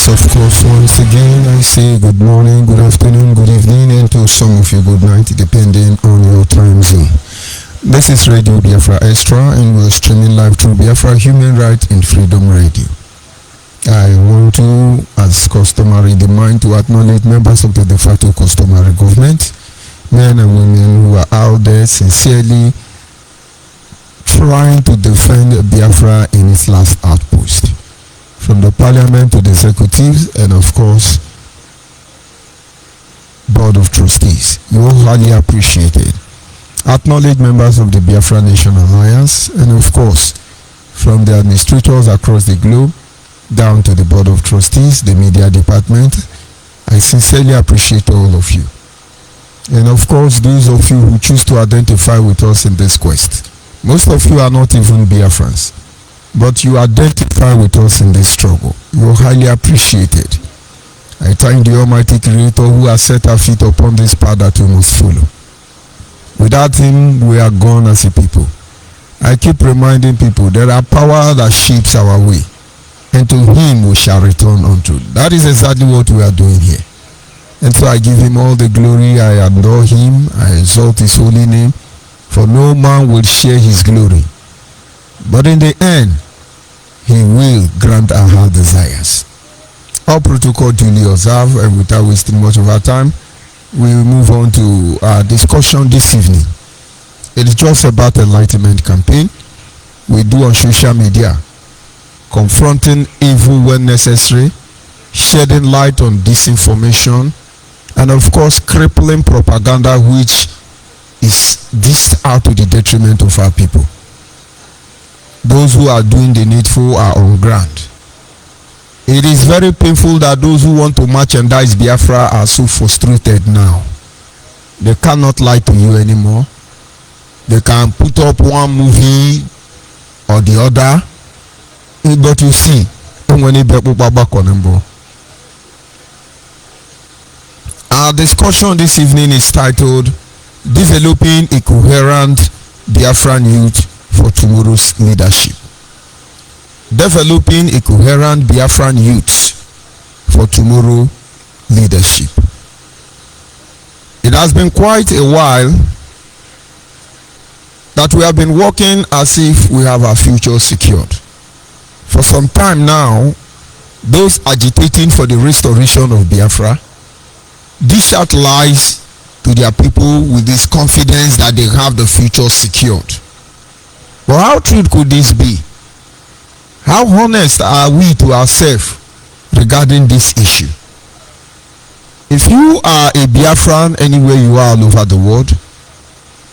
Of course, once again, I say good morning, good afternoon, good evening, and to some of you, good night, depending on your time zone. This is Radio Biafra Extra, and we're streaming live through Biafra Human Rights and Freedom Radio. I want to, as customary, demand to acknowledge members of the de facto customary government, men and women who are out there sincerely trying to defend Biafra in its last outpost. From the parliament to the executives and of course board of trustees, you all highly appreciated. Acknowledge members of the Biafra Nation Alliance and of course from the administrators across the globe down to the board of trustees, the media department. I sincerely appreciate all of you, and of course those of you who choose to identify with us in this quest. Most of you are not even Biafrans, but you identify with us in this struggle. You're highly appreciated. I thank the Almighty Creator who has set our feet upon this path that we must follow. Without Him, we are gone as a people. I keep reminding people there are power that shapes our way, and to Him we shall return unto. That is exactly what we are doing here. And so I give Him all the glory. I adore Him. I exalt His holy name, for no man will share His glory. But in the end, He will grant our heart desires. All protocol duly observed, and without wasting much of our time, we will move on to our discussion this evening. It is just about enlightenment campaign we do on social media, confronting evil when necessary, shedding light on disinformation, and of course crippling propaganda which is dished out to the detriment of our people. Those who are doing the needful are on ground. It is very painful that those who want to merchandise Biafra are so frustrated now. They cannot lie to you anymore. They can put up one movie or the other, but you see, our discussion this evening is titled Developing a Coherent Biafran Youth for Tomorrow's Leadership. Developing a coherent Biafran youth for tomorrow leadership. It has been quite a while that we have been working as if we have our future secured. For some time now, those agitating for the restoration of Biafra dish out lies to their people with this confidence that they have the future secured. But how true could this be? How honest are we to ourselves regarding this issue? If you are a Biafran anywhere you are all over the world,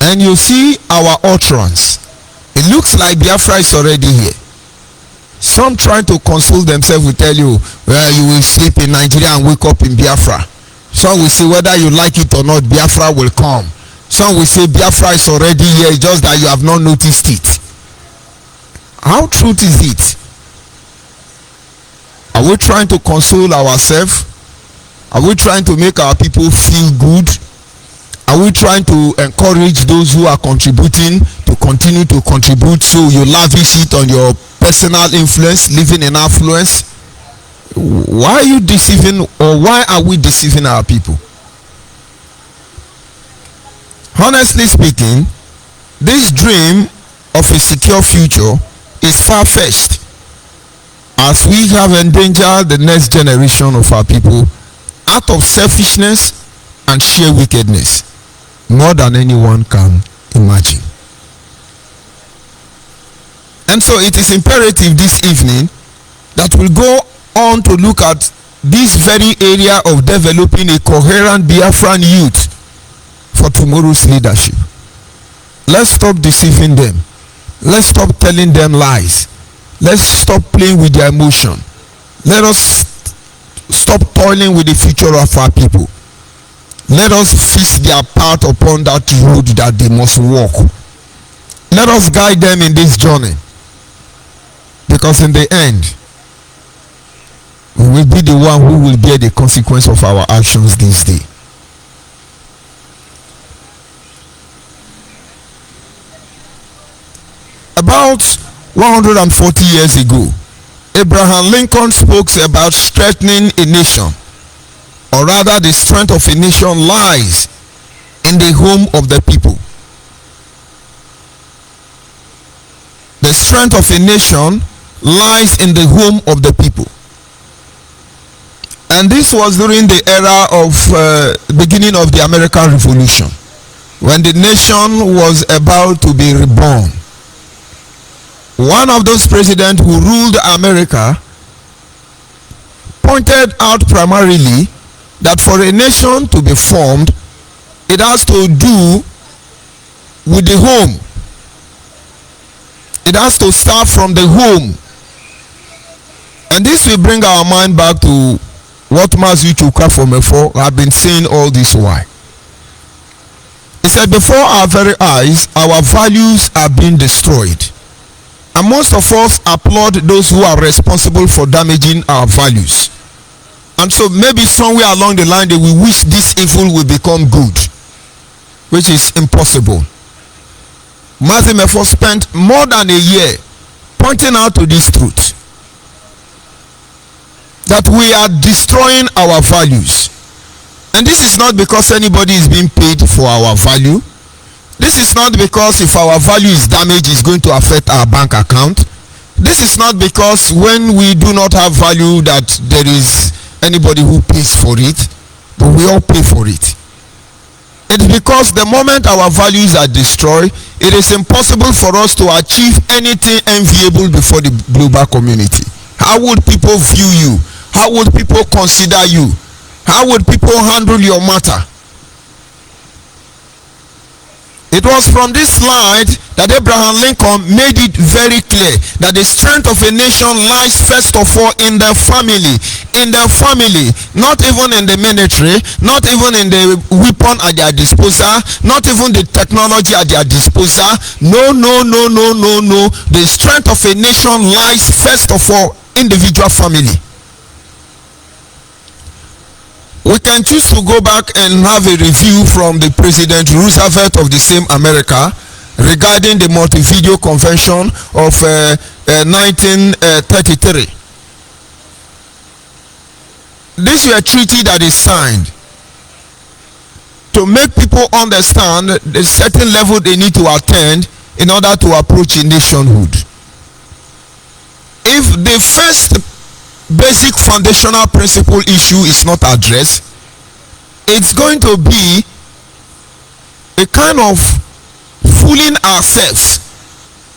and you see our utterance, it looks like Biafra is already here. Some trying to console themselves will tell you, well, you will sleep in Nigeria and wake up in Biafra. Some will say whether you like it or not, Biafra will come. Some will say Biafra is already here, just that you have not noticed it. How true is it? Are we trying to console ourselves? Are we trying to make our people feel good? Are we trying to encourage those who are contributing to continue to contribute, so you lavish it on your personal influence, living in affluence? Why are you deceiving, or why are we deceiving our people? Honestly speaking, this dream of a secure future is far-fetched, as we have endangered the next generation of our people out of selfishness and sheer wickedness, more than anyone can imagine. And so it is imperative this evening that we go on to look at this very area of developing a coherent Biafran youth for tomorrow's leadership. Let's stop deceiving them. Let's stop telling them lies. Let's stop playing with their emotion. Let us stop toiling with the future of our people. Let us fix their path upon that road that they must walk. Let us guide them in this journey, because in the end, we will be the one who will bear the consequence of our actions this day. About 140 years ago, Abraham Lincoln spoke about strengthening a nation, or rather the strength of a nation lies in the home of the people. The strength of a nation lies in the home of the people. And this was during the era of beginning of the American Revolution, when the nation was about to be reborn. One of those presidents who ruled America pointed out primarily that for a nation to be formed, it has to do with the home. It has to start from the home. And this will bring our mind back to what Mazi Chukwuemefo have been saying all this while. He said, before our very eyes, our values are being destroyed. And most of us applaud those who are responsible for damaging our values. And so maybe somewhere along the line they will wish this evil will become good, which is impossible. Mazi Mefo spent more than a year pointing out to this truth, that we are destroying our values. And this is not because anybody is being paid for our value. This is not because if our value is damaged, it's going to affect our bank account. This is not because when we do not have value that there is anybody who pays for it, but we all pay for it. It's because the moment our values are destroyed, it is impossible for us to achieve anything enviable before the global community. How would people view you? How would people consider you? How would people handle your matter? It was from this slide that Abraham Lincoln made it very clear that the strength of a nation lies first of all in the family. In the family, not even in the military, not even in the weapon at their disposal, not even the technology at their disposal. No. The strength of a nation lies first of all individual family. We can choose to go back and have a review from the President Roosevelt of the same America regarding the Montevideo Convention of 1933. This is a treaty that is signed to make people understand the certain level they need to attend in order to approach a nationhood. If the first basic foundational principle issue is not addressed, it's going to be a kind of fooling ourselves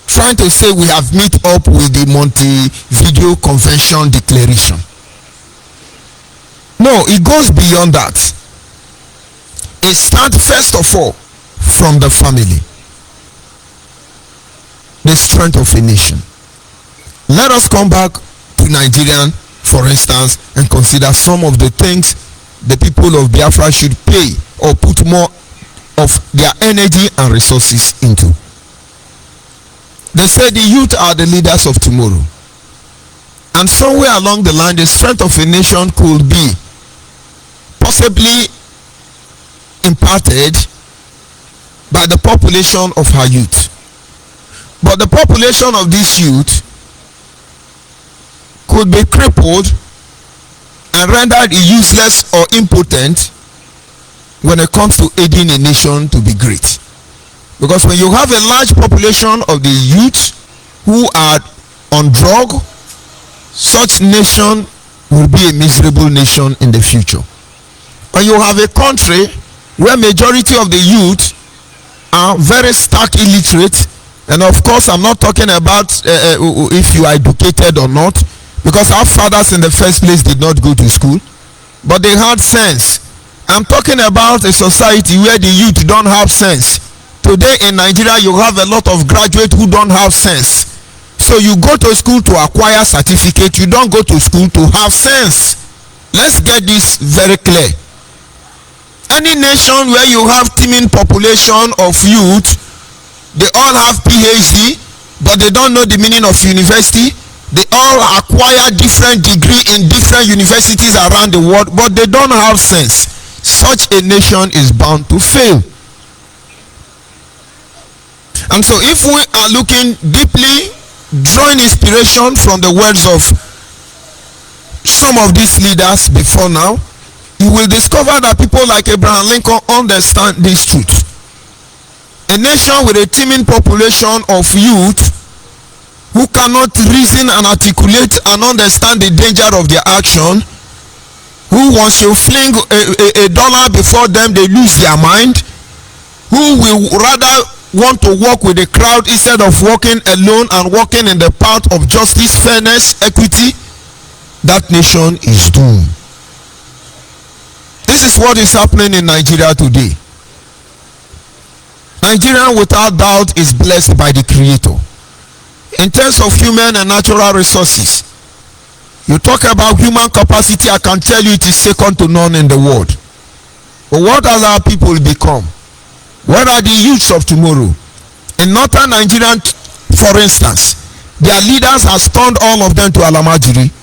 trying to say we have met up with the Montevideo Convention declaration. No, it goes beyond that. It starts first of all from the family, the strength of a nation. Let us come back to Nigerian, for instance, and consider some of the things the people of Biafra should pay or put more of their energy and resources into. They say the youth are the leaders of tomorrow. And somewhere along the line, the strength of a nation could be possibly imparted by the population of her youth. But the population of this youth could be crippled and rendered useless or impotent when it comes to aiding a nation to be great. Because when you have a large population of the youth who are on drug, such nation will be a miserable nation in the future. When you have a country where majority of the youth are very stark illiterate, and of course I'm not talking about if you are educated or not, because our fathers in the first place did not go to school, but they had sense. I'm talking about a society where the youth don't have sense. Today in Nigeria you have a lot of graduates who don't have sense. So you go to school to acquire certificate, you don't go to school to have sense. Let's get this very clear. Any nation where you have teeming population of youth, they all have PhD, but they don't know the meaning of university. They all acquire different degree in different universities around the world, but they don't have sense. Such a nation is bound to fail. And so if we are looking deeply, drawing inspiration from the words of some of these leaders before now, you will discover that people like Abraham Lincoln understand this truth. A nation with a teeming population of youth who cannot reason and articulate and understand the danger of their action, who once you fling a dollar before them, they lose their mind, who will rather want to walk with the crowd instead of walking alone and walking in the path of justice, fairness, equity, that nation is doomed. This is what is happening in Nigeria today. Nigeria without doubt is blessed by the Creator. In terms of human and natural resources, you talk about human capacity, I can tell you it is second to none in the world. But what has our people become? What are the youths of tomorrow? In northern Nigeria, for instance, their leaders have turned all of them to Alamajiri.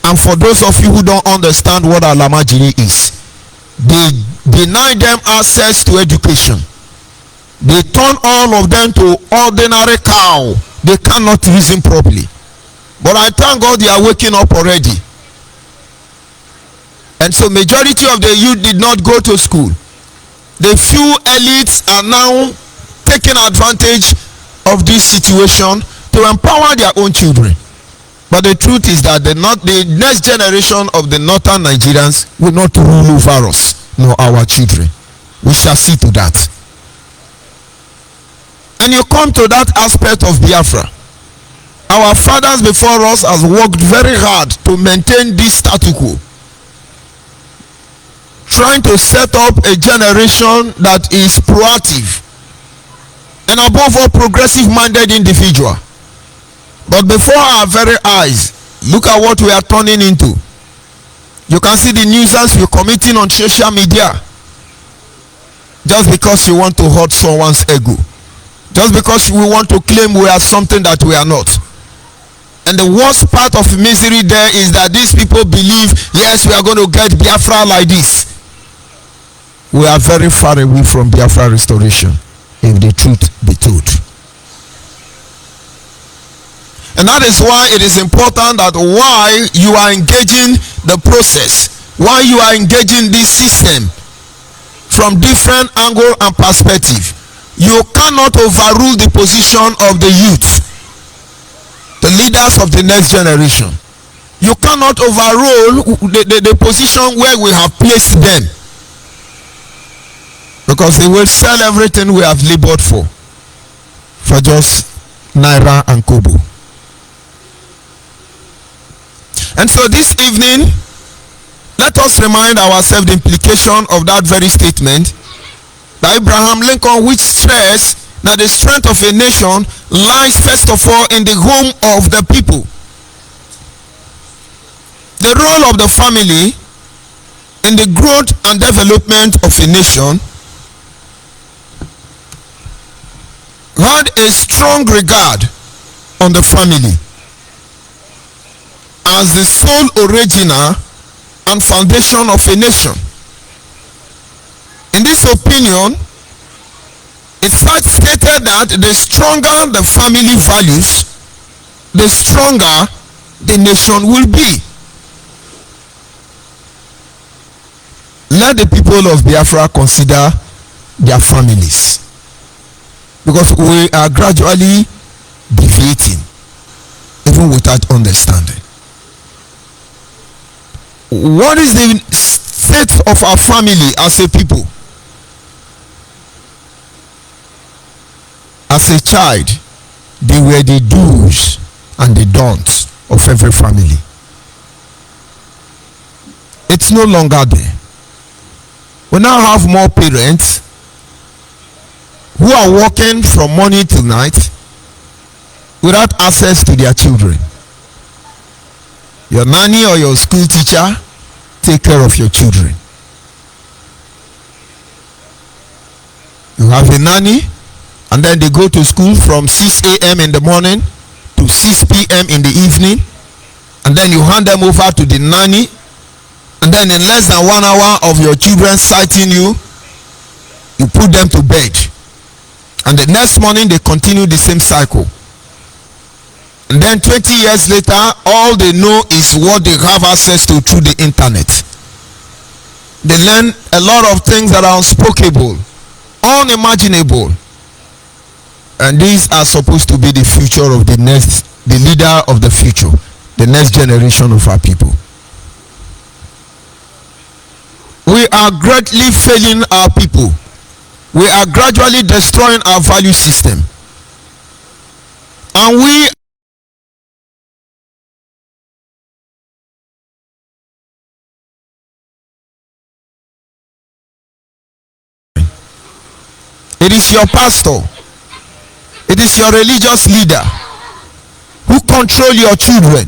And for those of you who don't understand what Alamajiri is, they deny them access to education. They turn all of them to ordinary cow. They cannot reason properly. But I thank God they are waking up already. And so majority of the youth did not go to school. The few elites are now taking advantage of this situation to empower their own children. But the truth is that the next generation of the northern Nigerians will not rule over us, nor our children. We shall see to that. And you come to that aspect of Biafra. Our fathers before us have worked very hard to maintain this status quo, trying to set up a generation that is proactive and above all progressive-minded individual. But before our very eyes, look at what we are turning into. You can see the nuisance you're committing on social media just because you want to hurt someone's ego, just because we want to claim we are something that we are not. And the worst part of misery there is that these people believe, yes, we are going to get Biafra like this. We are very far away from Biafra restoration, if the truth be told. And that is why it is important that while you are engaging the process, while you are engaging this system from different angle and perspective, you cannot overrule the position of the youth, the leaders of the next generation. You cannot overrule the position where we have placed them, because they will sell everything we have labored for just naira and kobo. And so this evening, let us remind ourselves the implication of that very statement by Abraham Lincoln, which stressed that the strength of a nation lies first of all in the home of the people. The role of the family in the growth and development of a nation had a strong regard on the family as the sole originator and foundation of a nation. In this opinion, it stated that the stronger the family values, the stronger the nation will be. Let the people of Biafra consider their families, because we are gradually deviating, even without understanding. What is the state of our family as a people? As a child, they were the do's and the don'ts of every family. It's no longer there. We now have more parents who are working from morning till night without access to their children. Your nanny or your school teacher take care of your children. You have a nanny, and then they go to school from 6 a.m. in the morning to 6 p.m. in the evening, and then you hand them over to the nanny, and then in less than 1 hour of your children sighting you, you put them to bed, and the next morning they continue the same cycle. And then 20 years later, all they know is what they have access to through the internet. They learn a lot of things that are unspeakable, unimaginable. And these are supposed to be the future of the leader of the future, the next generation of our people. We are greatly failing our people. We are gradually destroying our value system. And we it is your pastor, it is your religious leader who control your children.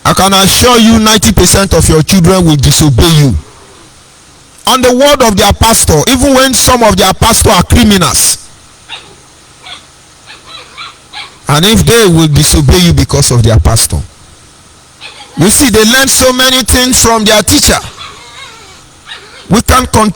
I can assure you 90% of your children will disobey you. On the word of their pastor, even when some of their pastors are criminals. And if they will disobey you because of their pastor. You see, they learn so many things from their teacher. We can't continue.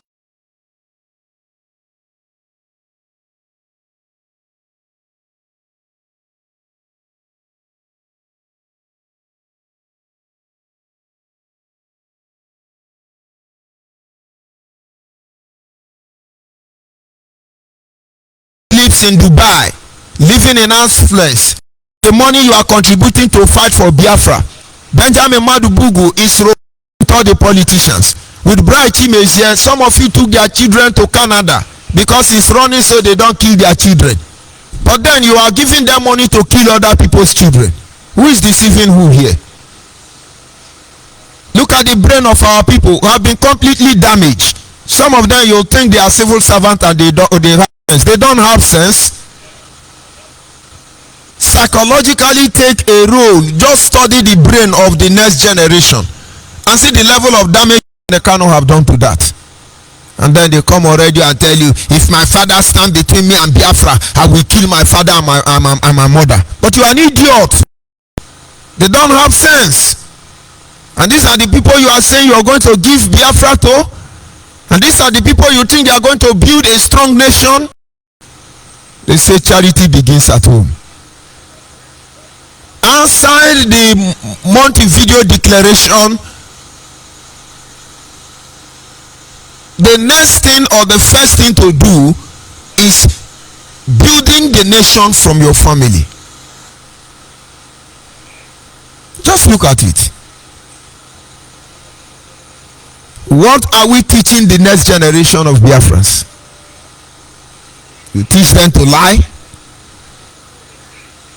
Lives in Dubai, living in house flesh. The money you are contributing to fight for Biafra. Benjamin Madubugu is with all the politicians. With Bright Chimezie, some of you took their children to Canada because he's running so they don't kill their children. But then you are giving them money to kill other people's children. Who is deceiving who here? Look at the brain of our people who have been completely damaged. Some of them you'll think they are civil servants and they don't have sense. Psychologically take a role. Just study the brain of the next generation and see the level of damage they cannot have done to that. And then they come already and tell you, if my father stand between me and Biafra, I will kill my father and my mother. But you are an idiot. They don't have sense. And these are the people you are saying you are going to give Biafra to. And these are the people you think they are going to build a strong nation. They say charity begins at home. Outside the Montevideo Declaration, the next thing or the first thing to do is building the nation from your family. Just look at it. What are we teaching the next generation of Biafrans? You teach them to lie.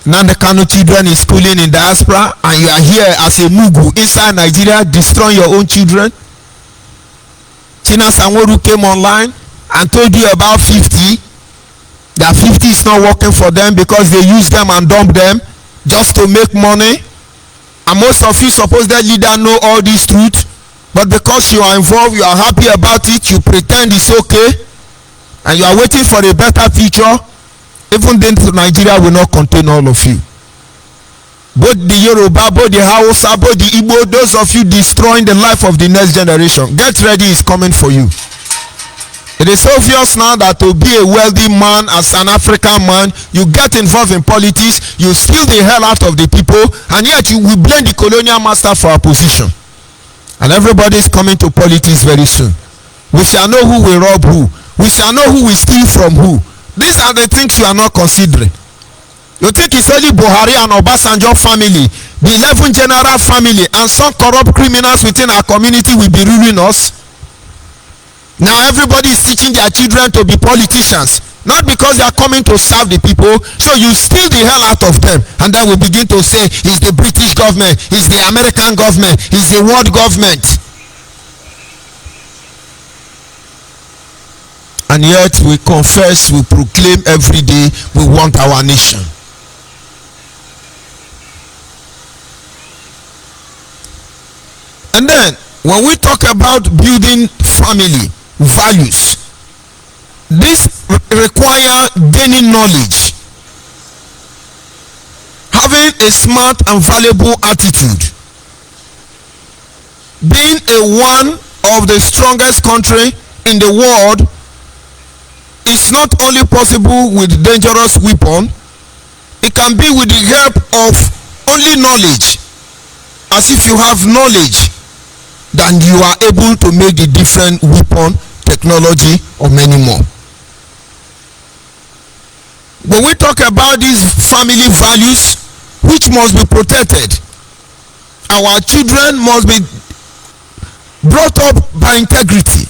Now the Kano children is schooling in diaspora and you are here as a Mugu inside Nigeria destroying your own children. China Sanworu came online and told you about 50. That 50 is not working for them because they use them and dump them just to make money. And most of you supposedly don't know all this truth. But because you are involved, you are happy about it, you pretend it's okay. And you are waiting for a better future. Even then Nigeria will not contain all of you. Both the Yoruba, both the Hausa, both the Igbo, those of you destroying the life of the next generation. Get ready, is coming for you. It is obvious now that to be a wealthy man, as an African man, you get involved in politics, you steal the hell out of the people, and yet you will blame the colonial master for our position. And everybody is coming to politics very soon. We shall know who will rob who. We shall know who will steal from who. These are the things you are not considering. You think it's only Buhari and Obasanjo family, the 11 general family, and some corrupt criminals within our community will be ruling us? Now everybody is teaching their children to be politicians, not because they are coming to serve the people. So you steal the hell out of them, and then we begin to say it's the British government, it's the American government, it's the world government. And yet we confess, we proclaim every day we want our nation. And then when we talk about building family values, this require gaining knowledge, having a smart and valuable attitude, being one of the strongest country in the world. It's not only possible with dangerous weapon, It can be with the help of only knowledge. As if you have knowledge, then you are able to make the different weapon, technology, or many more. When we talk about these family values, which must be protected, our children must be brought up by integrity,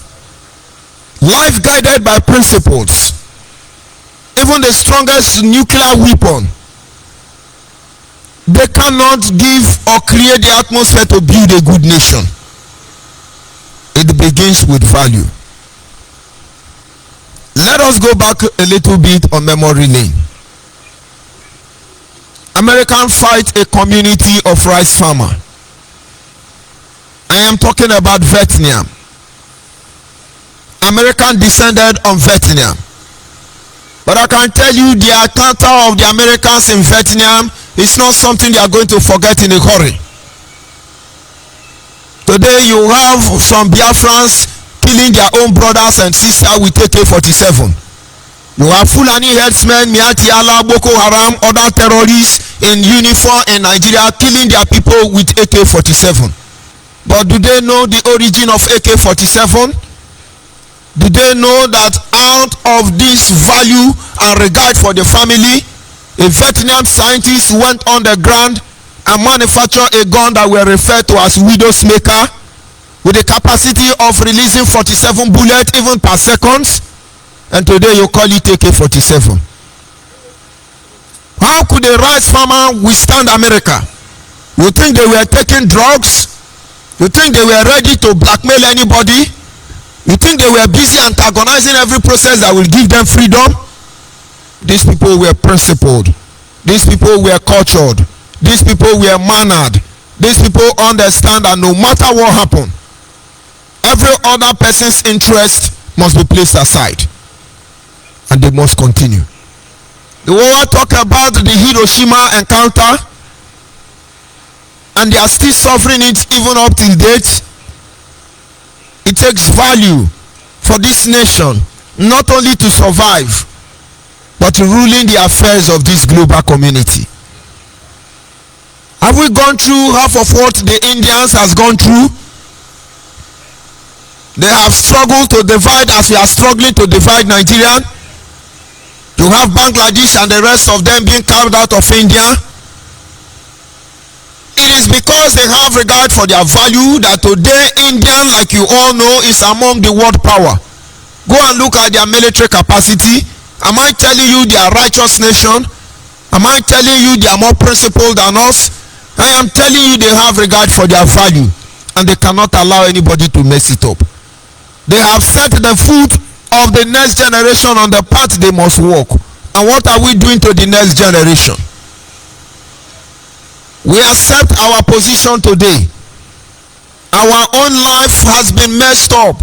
life guided by principles. Even the strongest nuclear weapon, they cannot give or create the atmosphere to build a good nation. It begins with value. Let us go back a little bit on memory lane. American fight a community of rice farmer. I am talking about Vietnam. American descended on Vietnam. But I can tell you the encounter of the Americans in Vietnam is not something they are going to forget in a hurry. Today you have some Biafrans killing their own brothers and sisters with AK-47. You have Fulani herdsmen, Miati Allah, Boko Haram, other terrorists in uniform in Nigeria killing their people with AK-47. But do they know the origin of AK-47? Do they know that out of this value and regard for the family, a Vietnam scientist went on the ground and manufactured a gun that we refer to as widow's maker, with the capacity of releasing 47 bullets even per second, and today you call it AK-47. How could a rice farmer withstand America? You think they were taking drugs? You think they were ready to blackmail anybody? You think they were busy antagonizing every process that will give them freedom? These people were principled. These people were cultured. These people were mannered. These people understand that no matter what happened, every other person's interest must be placed aside, and they must continue. The world talk about the Hiroshima encounter, and they are still suffering it even up till date. It takes value for this nation not only to survive, but to ruling the affairs of this global community. Have we gone through half of what the Indians has gone through? They have struggled to divide as we are struggling to divide Nigeria. You have Bangladesh and the rest of them being carved out of India. It is because they have regard for their value that today India, like you all know, is among the world power. Go and look at their military capacity. Am I telling you they are a righteous nation? Am I telling you they are more principled than us? I am telling you they have regard for their value, and they cannot allow anybody to mess it up. They have set the foot of the next generation on the path they must walk. And what are we doing to the next generation? We accept our position today. Our own life has been messed up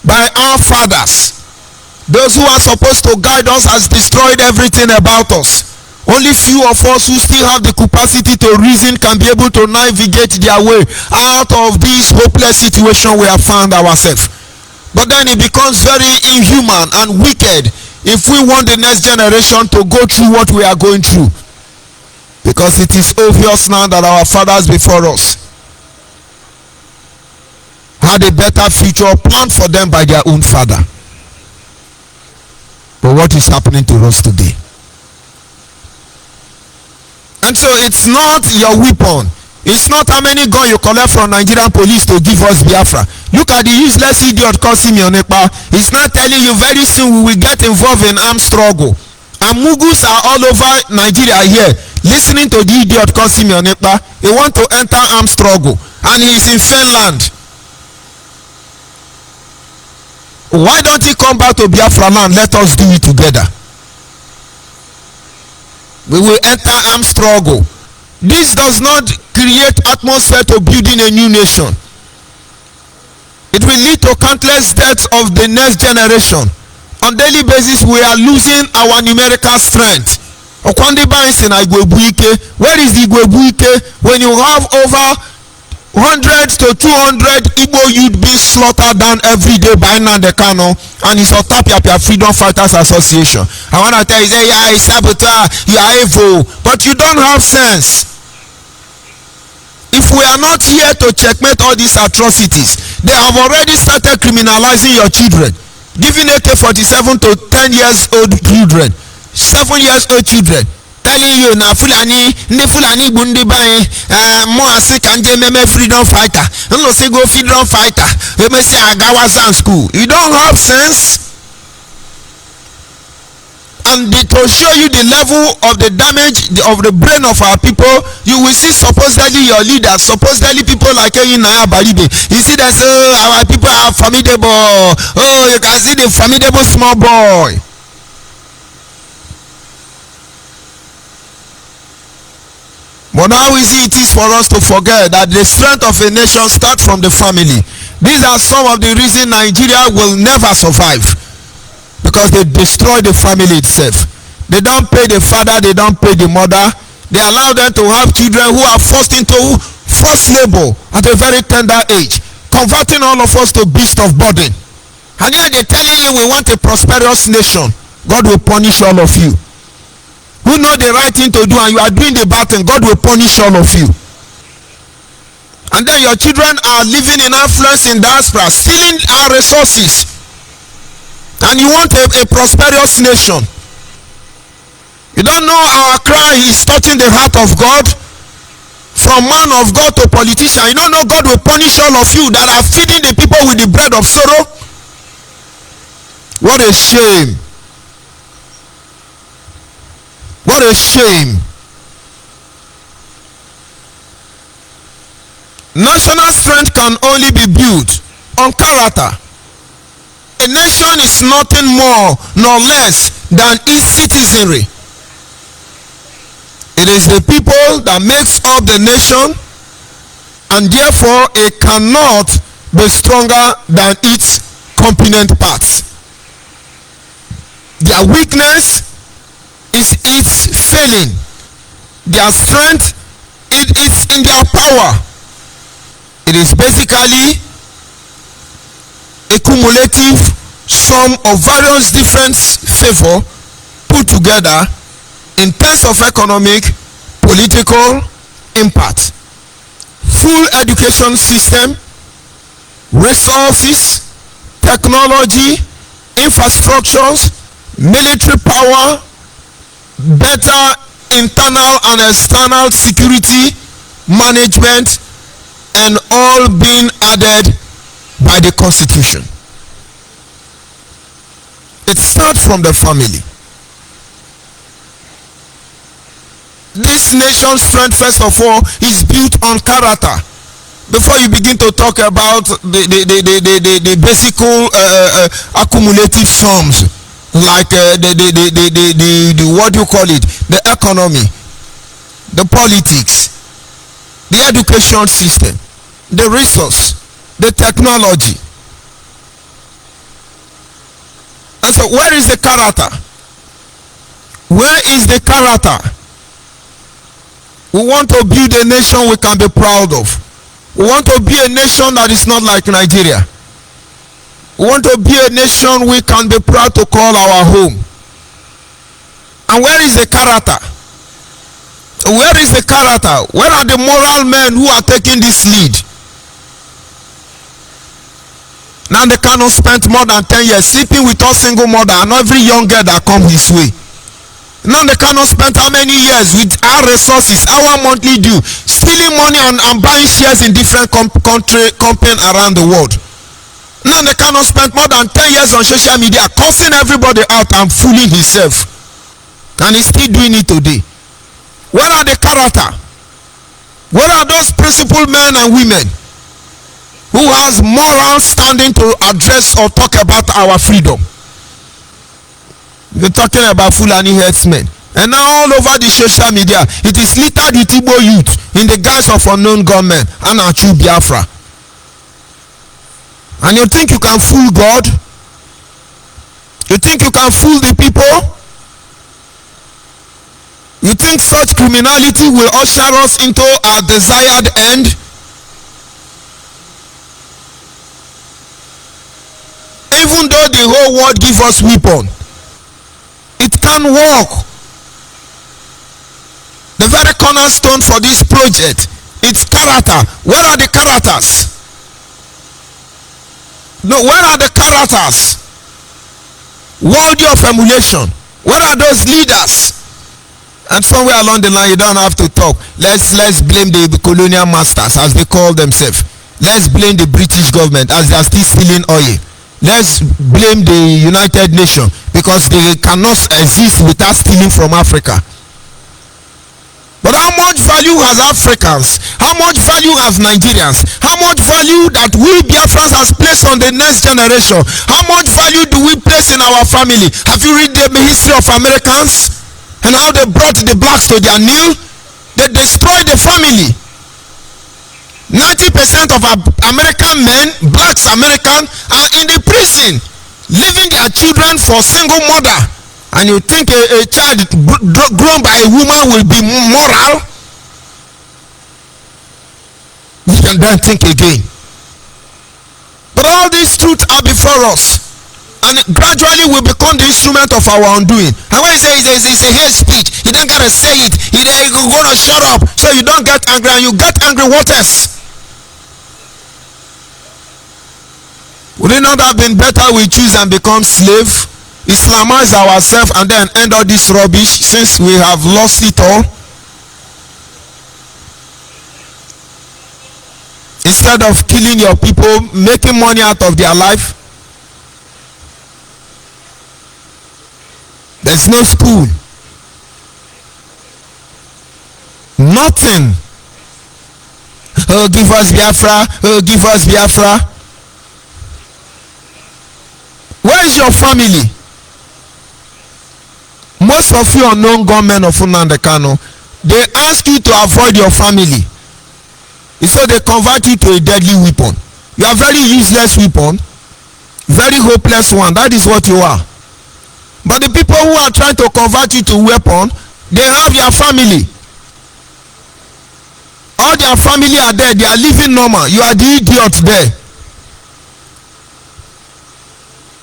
by our fathers. Those who are supposed to guide us has destroyed everything about us. Only few of us who still have the capacity to reason can be able to navigate their way out of this hopeless situation we have found ourselves. But then it becomes very inhuman and wicked if we want the next generation to go through what we are going through. Because it is obvious now that our fathers before us had a better future planned for them by their own father. But what is happening to us today? And so it's not your weapon. It's not how many guns you collect from Nigerian police to give us Biafra. Look at the useless idiot calling me on Ekpa. It's not telling you very soon we will get involved in armed struggle. And Mughals are all over Nigeria here listening to the idiot calling me on Ekpa. He want to enter armed struggle, and he is in Finland. Why don't he come back to Biafra land? Let us do it together. We will enter armed struggle. This does not create atmosphere to building a new nation. It will lead to countless deaths of the next generation. On daily basis, we are losing our numerical strength. Where is the Igwebuike when you have over 100 to 200 Igbo youth being slaughtered down every day by Nnamdi Kanu and his Otapia Freedom Fighters Association. I want to tell you, say, yeah, saboteur, you are evil, but you don't have sense. If we are not here to checkmate all these atrocities, they have already started criminalizing your children, giving AK-47 to 10 years old children, 7 years old children, telling you na Fulani ndị Fulani bụ ndị banye mụ asị ka nje meme freedom fighter nlọsị go freedom fighter emesi agawa Zan school. You don't have sense. And to show you the level of the damage of the brain of our people, you will see supposedly your leaders, supposedly people like Naya Baribe. You see that, oh, our people are formidable. Oh, you can see the formidable small boy. But how easy it is for us to forget that the strength of a nation starts from the family. These are some of the reasons Nigeria will never survive, because they destroy the family itself. They don't pay the father, they don't pay the mother. They allow them to have children who are forced into forced labor at a very tender age, converting all of us to beasts of burden. And yet they're telling you we want a prosperous nation. God will punish all of you. Who know the right thing to do and you are doing the bad thing, God will punish all of you. And then your children are living in affluence in diaspora, stealing our resources. And you want a prosperous nation. You don't know our cry is touching the heart of God, from man of God to politician. You don't know God will punish all of you that are feeding the people with the bread of sorrow. What a shame. What a shame. National strength can only be built on character. A nation is nothing more nor less than its citizenry. It is the people that makes up the nation, and therefore it cannot be stronger than its component parts. Their weakness is its failing. Their strength is in their power. It is basically a cumulative sum of various different favor put together in terms of economic, political impact. Full education system, resources, technology, infrastructures, military power, better internal and external security management, and all being added by the Constitution. It starts from the family. This nation's strength, first of all, is built on character. Before you begin to talk about the basic accumulative sums, like the what do you call it, the economy, the politics, the education system, the resource, the technology. And so where is the character? Where is the character? We want to build a nation we can be proud of. We want to be a nation that is not like Nigeria. We want to be a nation we can be proud to call our home. And where is the character? Where is the character? Where are the moral men who are taking this lead? Now they cannot spend more than 10 years sleeping with all single mother and every young girl that come his way. Now they cannot spend how many years with our resources, our monthly due, stealing money and buying shares in different companies around the world. Now they cannot spend more than 10 years on social media cursing everybody out and fooling himself. And he's still doing it today. Where are the character? Where are those principled men and women who has moral standing to address or talk about our freedom? You're talking about Fulani herdsmen. And now all over the social media, it is littered with Igbo youth in the guise of unknown gunmen and Achu Biafra. And you think you can fool God? You think you can fool the people? You think such criminality will usher us into our desired end? the whole world give us weapon. It can work. The very cornerstone for this project, it's character. Where are the characters? No, where are the characters? Worthy of emulation. Where are those leaders? And somewhere along the line, you don't have to talk. Let's blame the colonial masters, as they call themselves. Let's blame the British government, as they are still stealing oil. Let's blame the United Nations, because they cannot exist without stealing from Africa. But how much value has Africans? How much value have Nigerians? How much value that we Biafrans has placed on the next generation? How much value do we place in our family? Have you read the history of Americans and how they brought the blacks to their knee? They destroyed the family. 90% of American men, blacks American, are in the prison, leaving their children for single mother. And you think a child grown by a woman will be moral? You can then think again. But all these truths are before us, and gradually we become the instrument of our undoing. And when you say it's a hate speech, you don't gotta say it. You're gonna shut up so you don't get angry, and you get angry. What else? Would it not have been better we choose and become slave, Islamize ourselves, and then end all this rubbish, since we have lost it all? Instead of killing your people, making money out of their life. There's no school, nothing. Oh, give us Biafra. Oh, give us Biafra. Where is your family? Most of you unknown gunmen of Nnamdi Kanu, they ask you to avoid your family. So they convert you to a deadly weapon. You are very useless weapon, very hopeless one. That is what you are. But the people who are trying to convert you to weapon, they have your family. All their family are there. They are living normal. You are the idiot there.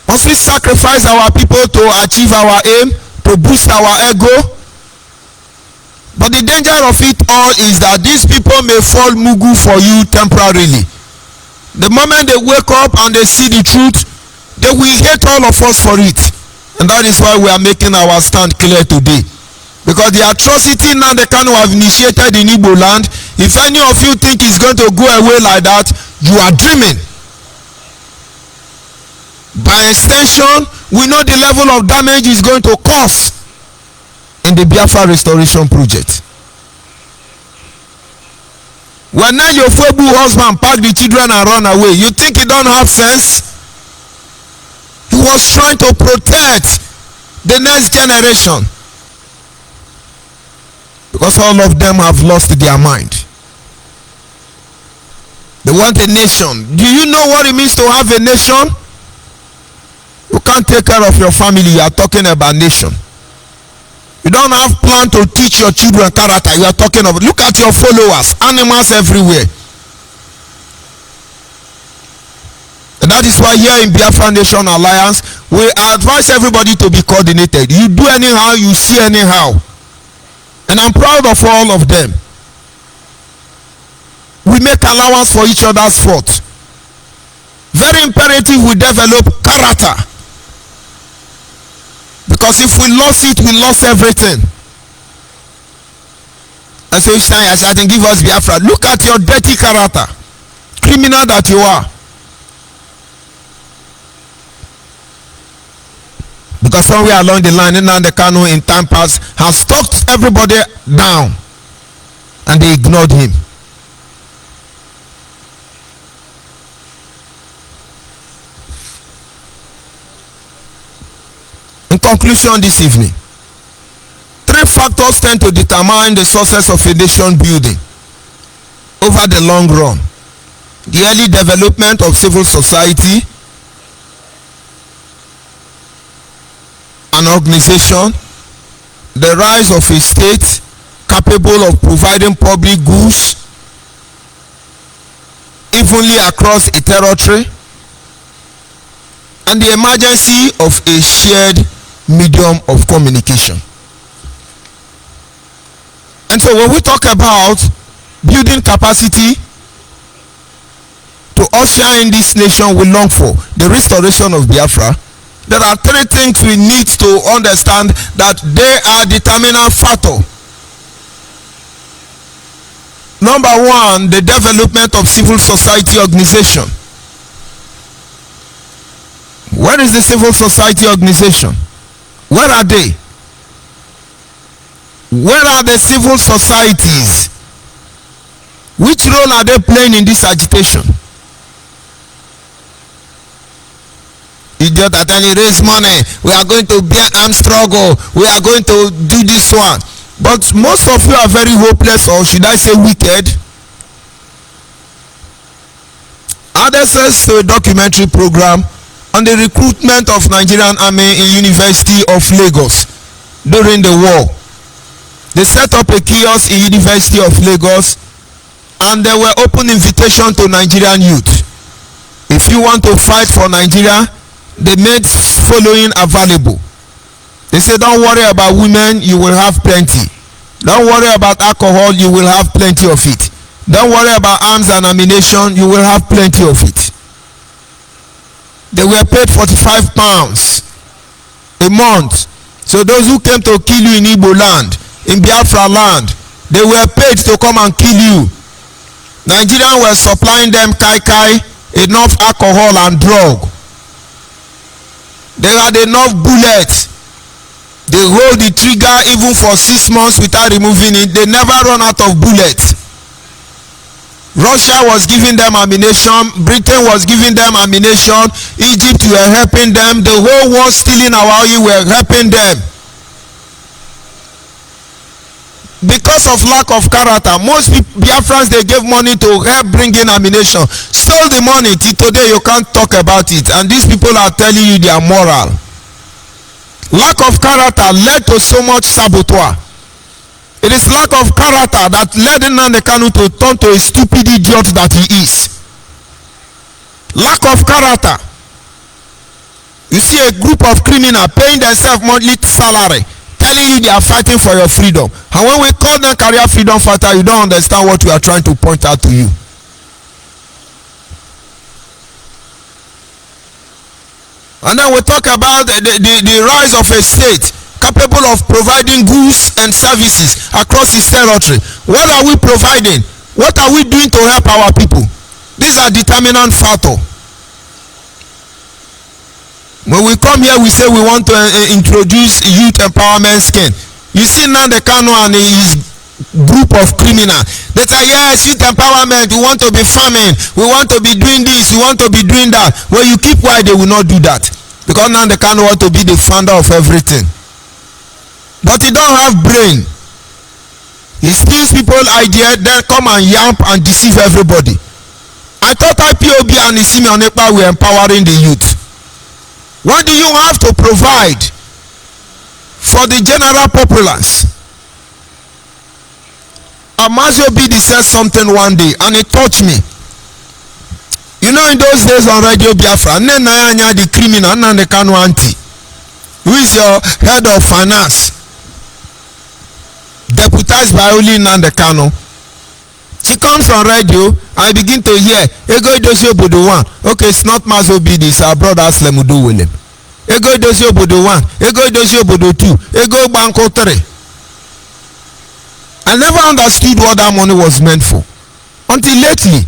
Must we sacrifice our people to achieve our aim, to boost our ego? But the danger of it all is that these people may fall mugu for you temporarily. The moment they wake up and they see the truth, they will hate all of us for it. And that is why we are making our stand clear today. Because the atrocity Nnamdi Kanu have initiated in Igbo land, if any of you think it's going to go away like that, you are dreaming. By extension, we know the level of damage is going to cause in the Biafra restoration project. When your Fobu husband packed the children and run away, you think he don't have sense? He was trying to protect the next generation, because all of them have lost their mind. They want a nation. Do you know what it means to have a nation? You can't take care of your family. You are talking about nation. You don't have plan to teach your children character. You are talking about, look at your followers, animals everywhere. And that is why here in Biafra Nation Alliance, we advise everybody to be coordinated. You do anyhow, you see anyhow. And I'm proud of all of them. We make allowance for each other's fault. Very imperative we develop character. Because if we lost it, we lost everything. And so shine as I can give us Biafra. Look at your dirty character. Criminal that you are. Because somewhere along the line, Nnamdi Kanu in time past has talked everybody down, and they ignored him. In conclusion this evening, 3 factors tend to determine the success of a nation building over the long run: the early development of civil society, an organization, the rise of a state capable of providing public goods evenly across a territory, and the emergency of a shared medium of communication. And so when we talk about building capacity to usher in this nation we long for, the restoration of Biafra, there are three things we need to understand that they are determinant factor. Number one, the development of civil society organization. Where is the civil society organization? Where are they? Where are the civil societies? Which role are they playing in this agitation? Idiot at any raise money. We are going to be an armed struggle. We are going to do this one. But most of you are very hopeless, or should I say wicked. Access to a documentary program on the recruitment of Nigerian Army in University of Lagos during the war. They set up a kiosk in University of Lagos, and there were open invitation to Nigerian youth. If you want to fight for Nigeria, they made following available. They say, don't worry about women, you will have plenty. Don't worry about alcohol, you will have plenty of it. Don't worry about arms and ammunition, you will have plenty of it. They were paid 45 pounds a month. So those who came to kill you in Igbo land, in Biafra land, they were paid to come and kill you. Nigerians were supplying them kai, enough alcohol and drug. They had enough bullets. They hold the trigger even for 6 months without removing it. They never run out of bullets. Russia was giving them ammunition. Britain was giving them ammunition. Egypt were helping them. The whole world stealing our oil were helping them. Because of lack of character, most Biafrans, they gave money to help bring in ammunition. Stole the money. Till today you can't talk about it. And these people are telling you they are moral. Lack of character led to so much saboteur. It is lack of character that led Nnamdi Kanu to turn to a stupid idiot that he is. Lack of character. You see a group of criminals paying themselves monthly salary, telling you they are fighting for your freedom. And when we call them career freedom fighter, you don't understand what we are trying to point out to you. And then we talk about the rise of a state capable of providing goods and services across its territory. What are we providing? What are we doing to help our people? These are determinant factors. When we come here, we say we want to introduce youth empowerment scheme. You see now the Kanu and his group of criminals. They say, yes, youth empowerment, we want to be farming, we want to be doing this, we want to be doing that. When you keep quiet, they will not do that. Because now the Kanu want to be the founder of everything. But he don't have brain. He steals people's idea, then come and yamp and deceive everybody. I thought IPOB and Isimi Onepa were empowering the youth. What do you have to provide for the general populace? Amazio Bidi said something one day and it touched me. You know, in those days on Radio Biafra, Nenayanya the criminal, Nnamdi Kanu auntie, who is your head of finance, deputized by only Nnamdi Kanu. She comes on radio and I begin to hear Ego Idosi Obodo 1. Okay, it's not Mazo Bidi, it's our brother Slemudu Willem. Ego Idosi Obodo 1, Ego Idosi Obodo 2, Ego Banko 3. I never understood what that money was meant for until lately.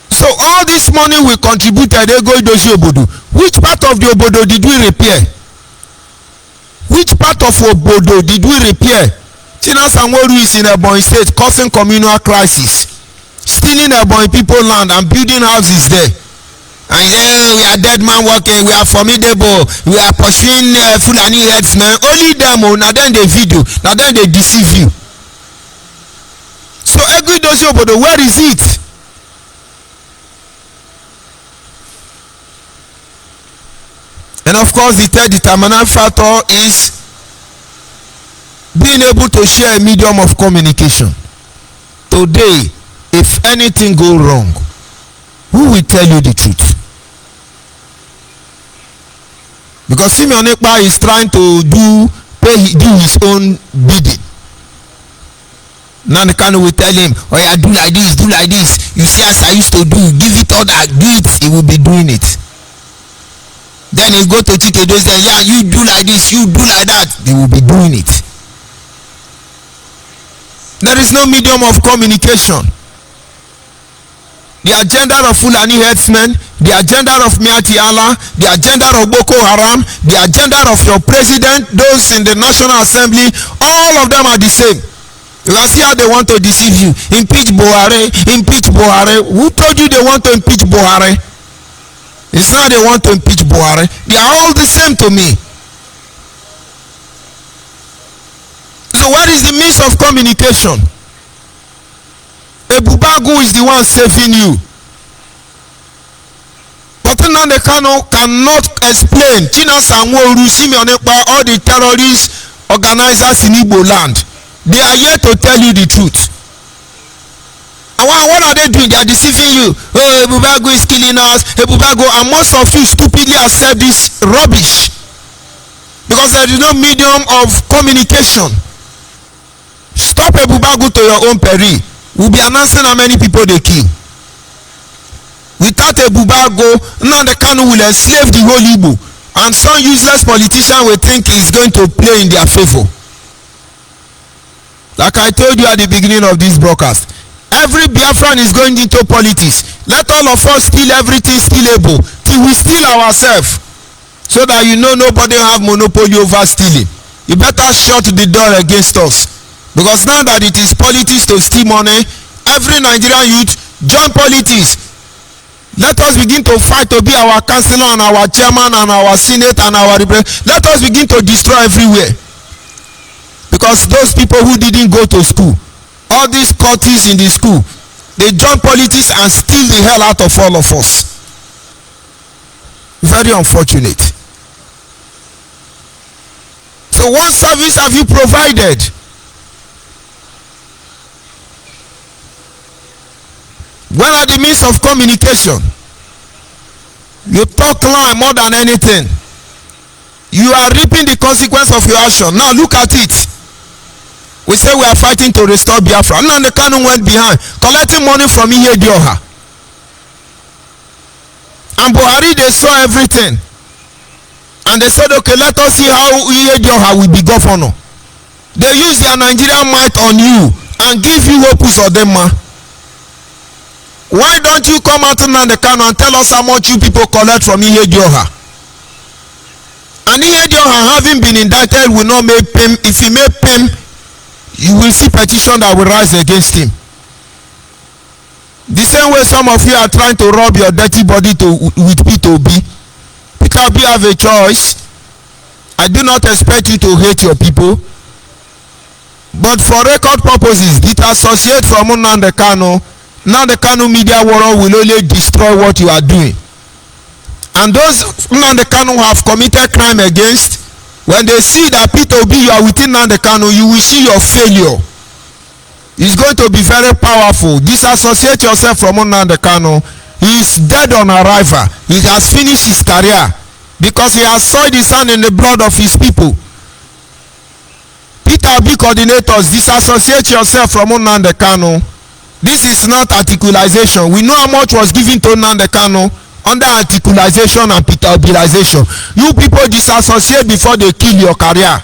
So all this money we contributed, Ego Idosi Obodo, which part of the Obodo did we repair? Which part of Obodo did we repair? Tina Sanwo-Olu is in Ebonyi State causing communal crisis, stealing Ebonyi people land and building houses there. And we are dead man working, we are formidable, we are pursuing Fulani headsmen. Only them, now then they video, now then they deceive you. So Ego Idosi Obodo, where is it? And of course, the third determinant factor is being able to share a medium of communication. Today, if anything goes wrong, who will tell you the truth? Because Simeon Ekpa is trying to do his own bidding. Nnamdi Kanu will tell him, oh yeah, do like this, do like this. You see, as I used to do, give it all that, do it. He will be doing it. Then he go to Chikedo, say, yeah, you do like this, you do like that. They will be doing it. There is no medium of communication. The agenda of Fulani herdsmen, the agenda of Miati Allah, the agenda of Boko Haram, the agenda of your president, those in the National Assembly, all of them are the same. You can see how they want to deceive you. Impeach Buhari, impeach Buhari. Who told you they want to impeach Buhari? It's not they want to impeach Buhari. They are all the same to me. So what is the means of communication? Ebubagu is the one saving you. But Nnamdi Kanu cannot explain. Chinasa Nworu, Simeon Ekpa, all the terrorist organizers in Igbo land, they are here to tell you the truth. And what are they doing? They are deceiving you. Oh, Ebubagu is killing us. Ebubagu, and most of you stupidly accept this rubbish because there is no medium of communication. Stop Ebubagu to your own peril. We'll be announcing how many people they kill. Without Ebubagu, Nnamdi Kanu will enslave the whole Igbo, and some useless politician will think is going to play in their favor. Like I told you at the beginning of this broadcast, every Biafran is going into politics. Let all of us steal everything stealable till we steal ourselves, so that you know nobody have monopoly over stealing. You better shut the door against us. Because now that it is politics to steal money, every Nigerian youth join politics. Let us begin to fight to be our councillor and our chairman and our senate and our representative. Let us begin to destroy everywhere. Because those people who didn't go to school, all these cultists in the school, they join politics and steal the hell out of all of us. Very unfortunate. So what service have you provided? Where are the means of communication? You talk lie more than anything. You are reaping the consequence of your action. Now look at it. We say we are fighting to restore Biafra. Nnamdi Kanu went behind, collecting money from Ihedioha. And Buhari, they saw everything. And they said, okay, let us see how Ihedioha will be governor. They use their Nigerian might on you and give you Opus Odema. Why don't you come out to Nnamdi Kanu and tell us how much you people collect from Ihedioha? And Ihedioha, having been indicted, will not make PIM. If he make PIM, you will see petition that will rise against him. The same way some of you are trying to rub your dirty body with P2B. P2B have a choice. I do not expect you to hate your people. But for record purposes, it associates from Nnamdi Kanu. Now the Kanu media world will only destroy what you are doing. And those Nnamdi Kanu have committed crime against, when they see that P2B you are within Nnamdi Kanu, you will see your failure. It's going to be very powerful. Disassociate yourself from Nnamdi Kanu. He is dead on arrival. He has finished his career because he has soiled his hand in the blood of his people. P2B coordinators, disassociate yourself from Nnamdi Kanu. This is not articulation. We know how much was given to Nnamdi Kanu under articulation and P2Bization. You people disassociate before they kill your career.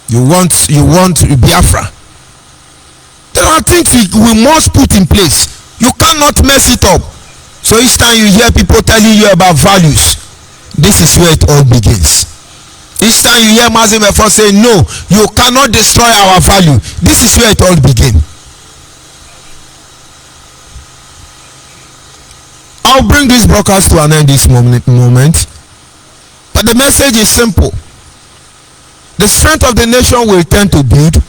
You want Biafra. There are things we must put in place. You cannot mess it up. So each time you hear people telling you about values, this is where it all begins. Each time you hear Mazim Efo say, no, you cannot destroy our value, this is where it all begins. I'll bring this broadcast to an end this moment. But the message is simple. The strength of the nation we intend to build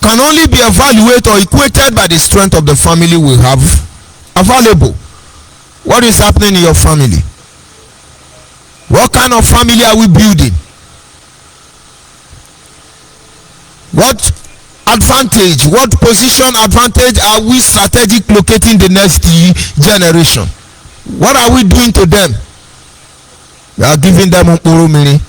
can only be evaluated or equated by the strength of the family we have available. What is happening in your family? What kind of family are we building? What advantage, what position advantage are we strategic locating the next generation? What are we doing to them? We are giving them Mkpurumiri.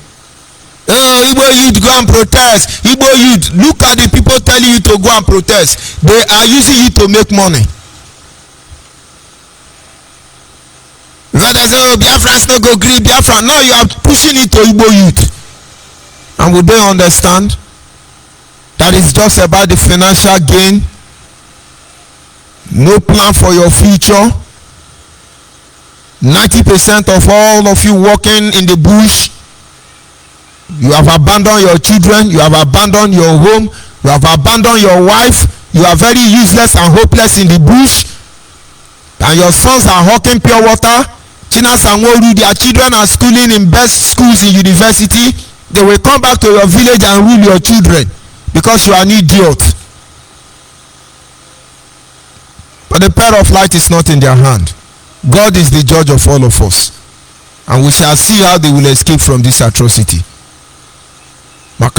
Igbo youth, go and protest. Igbo youth, look at the people telling you to go and protest. They are using you to make money. When they say, oh, Biafra's not go green, Biafra. No, you are pushing it to Igbo youth. And would they understand that it's just about the financial gain? No plan for your future. 90% of all of you working in the bush, you have abandoned your children, you have abandoned your home, you have abandoned your wife, you are very useless and hopeless in the bush, and your sons are hawking pure water. Chinas and Woru, their children are schooling in best schools in university. They will come back to your village and rule your children because you are an idiot. But the pair of light is not in their hand. God is the judge of all of us, and we shall see how they will escape from this atrocity. It's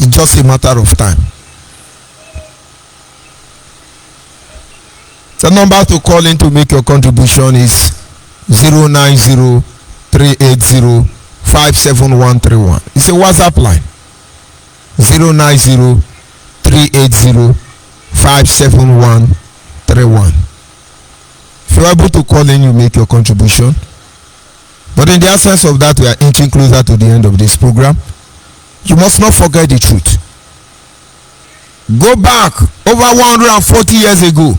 just a matter of time. The number to call in to make your contribution is 090-380-57131. It's a WhatsApp line. 090-380-57131. If you're able to call in, you make your contribution. But in the absence of that, we are inching closer to the end of this program. You must not forget the truth. Go back over 140 years ago.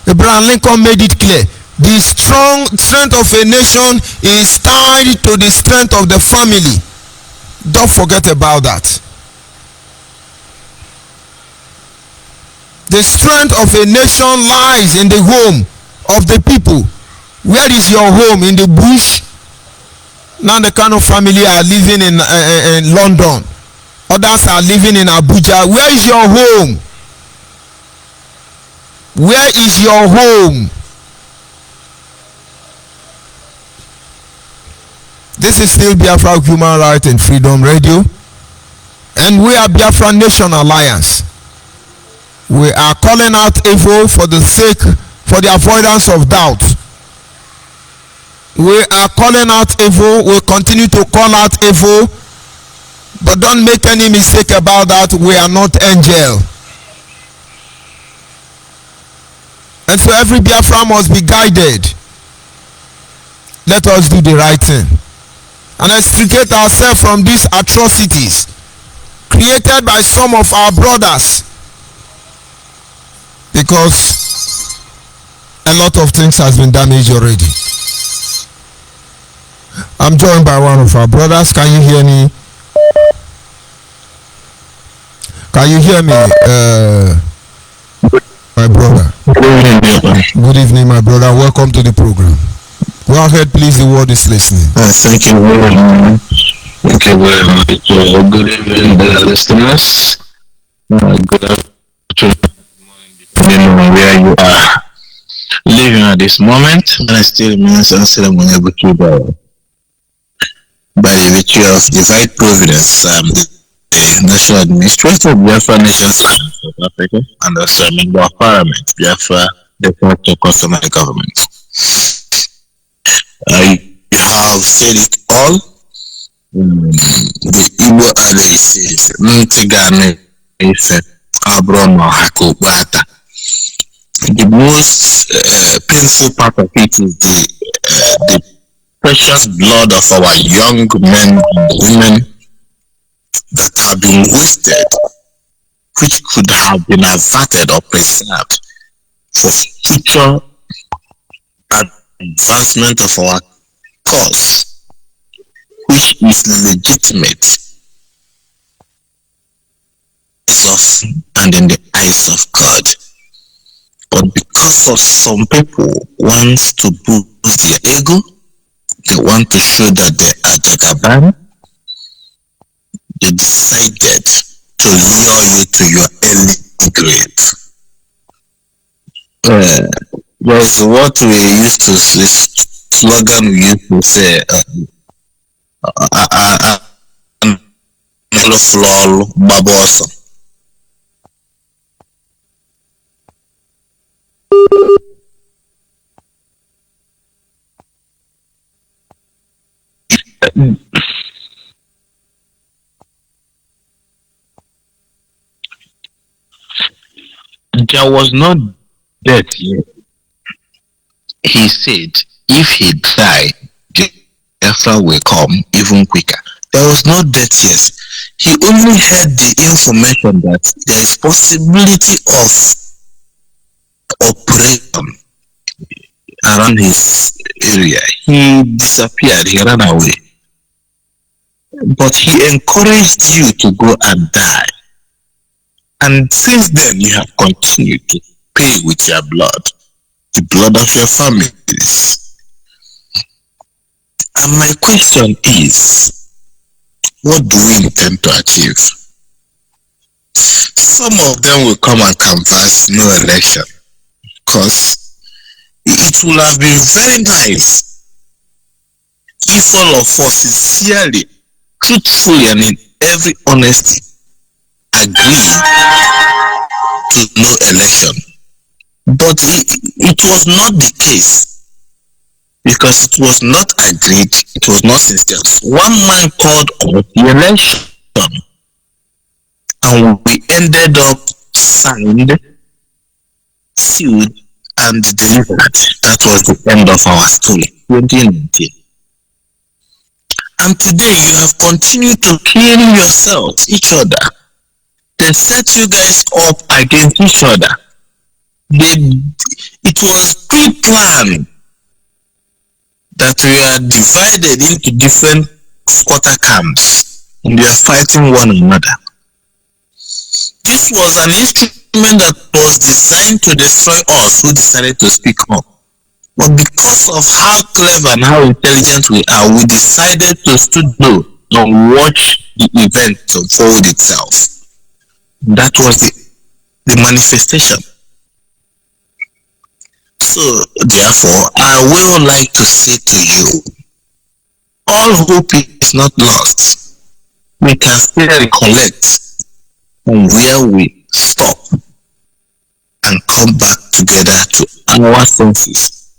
Abraham Lincoln made it clear. The strength of a nation is tied to the strength of the family. Don't forget about that. The strength of a nation lies in the home of the people. Where is your home? In the bush? Now the kind of family are living in London. Others are living in Abuja. Where is your home? Where is your home? This is still Biafra Human Rights and Freedom Radio, and we are Biafra Nation Alliance. We are calling out evil for the avoidance of doubt. We are calling out evil. We continue to call out evil, but don't make any mistake about that. We are not angel. And so every Biafra must be guided. Let us do the right thing and extricate ourselves from these atrocities created by some of our brothers, because a lot of things has been damaged already. I'm joined by one of our brothers. Can you hear me? Can you hear me, my brother? Good evening, my brother. Welcome to the program. Go ahead, please. The world is listening. Thank you very much. Thank you very much. Good evening, listeners. Good afternoon, depending on where you are living at this moment. And I still remains unceremonial by the virtue of divine providence. The National Administrator of Biafra Nation South Africa, and also a member of Parliament, Biafra, the part of customary government. You have said it all. The Igbo adage says, "Ntigane ife abroma hakobata." The most painful part of it is the precious blood of our young men and women that have been wasted, which could have been averted or preserved for future advancement of our cause, which is legitimate and in the eyes of God. But because of some people wants to boost their ego, they want to show that they are Jagaban, they decided to lure you to your early grave. There is what we used to slogan we used to say, flol baboso. There was no death yet. He said if he died, Biafra will come even quicker. There was no death yet. He only had the information that there is possibility of operation around his area. He disappeared, he ran away. But he encouraged you to go and die. And since then, you have continued to pay with your blood, the blood of your families. And my question is, what do we intend to achieve? Some of them will come and canvass no election, because it would have been very nice if all of us sincerely, truthfully, and in every honesty agree to no election. But it was not the case, because it was not agreed, it was not sincere. One man called off the election, and we ended up signed, sealed, and delivered. That was the end of our story, 2019. And today you have continued to kill yourselves, each other. They set you guys up against each other. It was pre-planned that we are divided into different squatter camps and we are fighting one another. This was an instrument that was designed to destroy us who decided to speak up. But because of how clever and how intelligent we are, we decided to stood low and watch the event unfold itself. That was the manifestation. So, therefore, I will like to say to you, all hope is not lost. We can still recollect from where we stop and come back together to our senses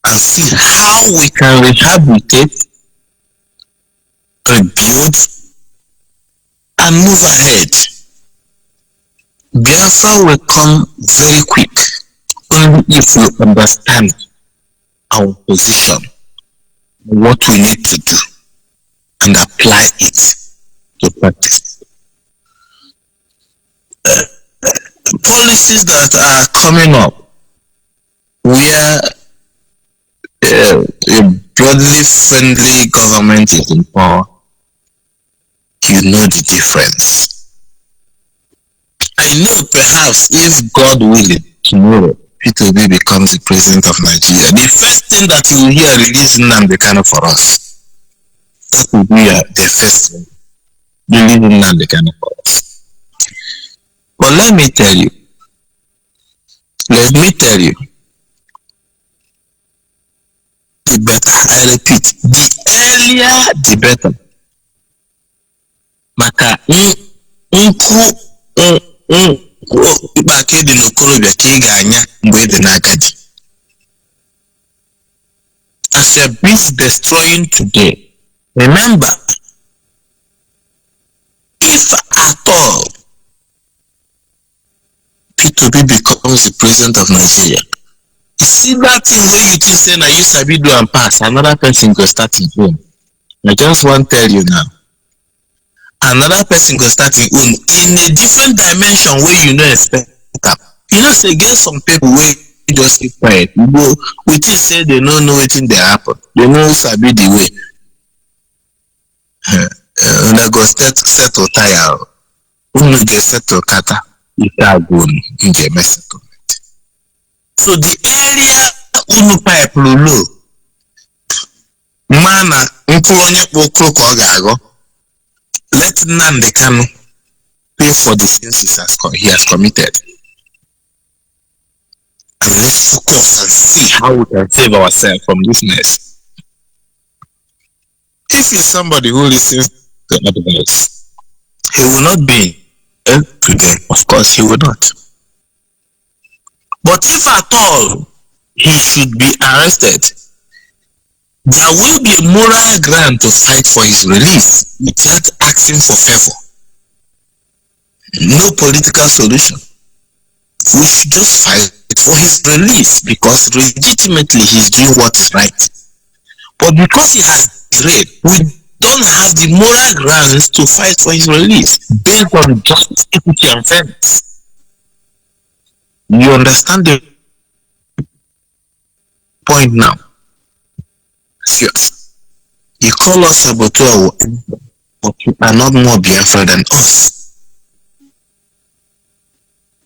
and see how we can rehabilitate, rebuild, and move ahead. Biafra will come very quick only if we understand our position, what we need to do, and apply it to practice. Policies that are coming up where a broadly friendly government is in power, you know the difference. I know perhaps if God willing, tomorrow P2B becomes the president of Nigeria, the first thing that you will hear release Nnamdi Kanu for us. That will be the first thing. Release Nnamdi Kanu for us. But let me tell you, the better, I repeat, the earlier the better. Maka nkwu ịkpa aka dị n'okorobịa ka ị ga-anya mgbe ị dị n'agadi. As your beast destroying today, remember, if at all P2B becomes the president of Nigeria, you see that thing where you think say na you sabi do and pass, another person go start his own. I just want to tell you now, another person go start his own in a different dimension where you no expect am. You know say get some people wey just keep quiet, you go we think say they no know wetin dey happen, they no sabi the way. Una go settle tire, unu go settle kata, ike agwụ unu ga-eme settlement. So the area unu pipe low, mana nkwu onye kpọ okwu ka ọ ga-agọ, let Nnamdi Kanu pay for the sins he has committed. let's focus and see how we can save ourselves from this mess. If he's somebody who listens to advice, he will not be today. Of course, he will not. But if at all he should be arrested, there will be a moral ground to fight for his release without asking for favor. No political solution. We should just fight for his release because legitimately he's doing what's right. But because he has derailed, we don't have the moral grounds to fight for his release based on justice, equity, and fairness. You understand the point now? Yes. You call us Saboteur, but you are not more Biafra than us.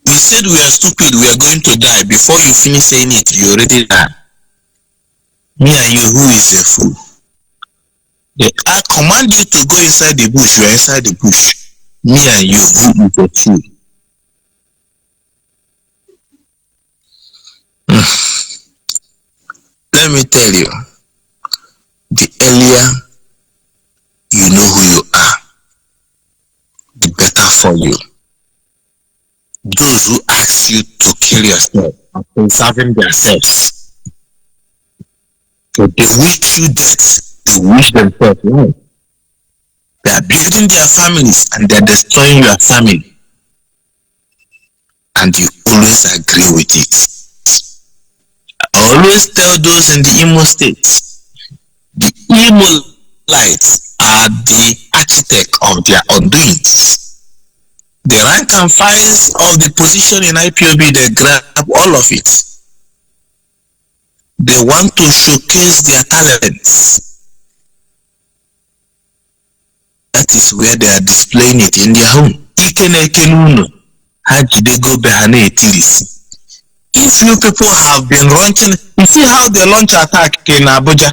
We said we are stupid, we are going to die. Before you finish saying it, you already died. Me and you, who is a fool? I command you to go inside the bush, you are inside the bush. Me and you, who is a fool? Let me tell you, the earlier you know who you are, the better for you. Those who ask you to kill yourself are conserving themselves. So they wish you death, they wish themselves life. They are building their families and they are destroying your family. And you always agree with it. I always tell those in the Imo state, the Imo lights are the architect of their undoings. The rank and files of the position in IPOB, they grab all of it. They want to showcase their talents. That is where they are displaying it in their home. If you people have been launching, you see how they launch attack in Abuja.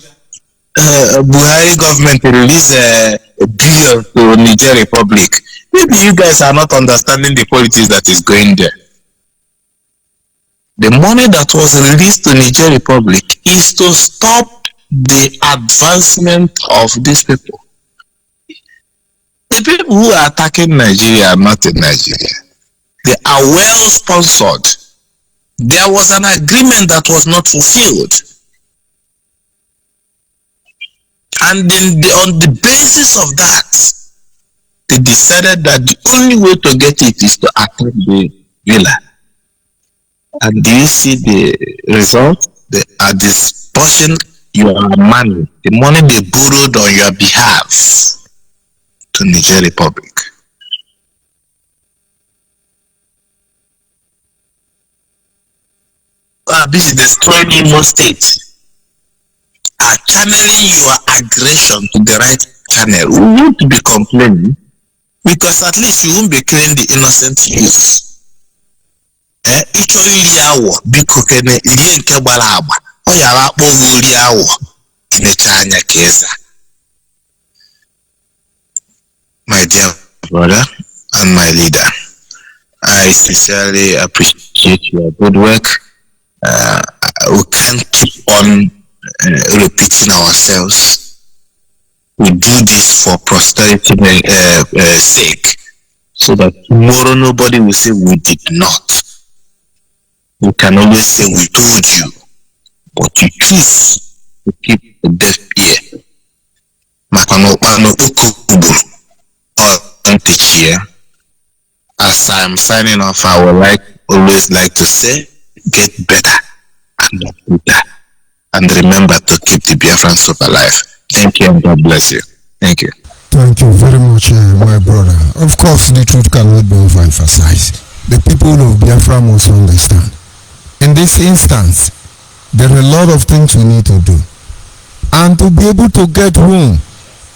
Buhari government release a bill to Niger Republic. Maybe you guys are not understanding the politics that is going there. The money that was released to Niger Republic is to stop the advancement of these people. The people who are attacking Nigeria are not in Nigeria. They are well sponsored. There was an agreement that was not fulfilled. And on the basis of that, they decided that the only way to get it is to attack the villa. And do you see the result? They are disbursing your money, the money they borrowed on your behalf to Niger Republic. This is destroying Imo State. Are channeling your aggression to the right channel. We need to be complaining because at least you won't be killing the innocent youth. My dear brother and my leader, I sincerely appreciate your good work. We can't keep on repeating ourselves. We do this for prosperity sake, so that tomorrow nobody will say we did not. We can always say we told you, but you choose to keep a deaf ear. As I'm signing off, I would always like to say, get better and not better. And remember to keep the Biafran soup alive. Thank you and God bless you. Thank you. Thank you very much, my brother. Of course, the truth cannot be overemphasized. The people of Biafra must understand. In this instance, there are a lot of things we need to do. And to be able to get home,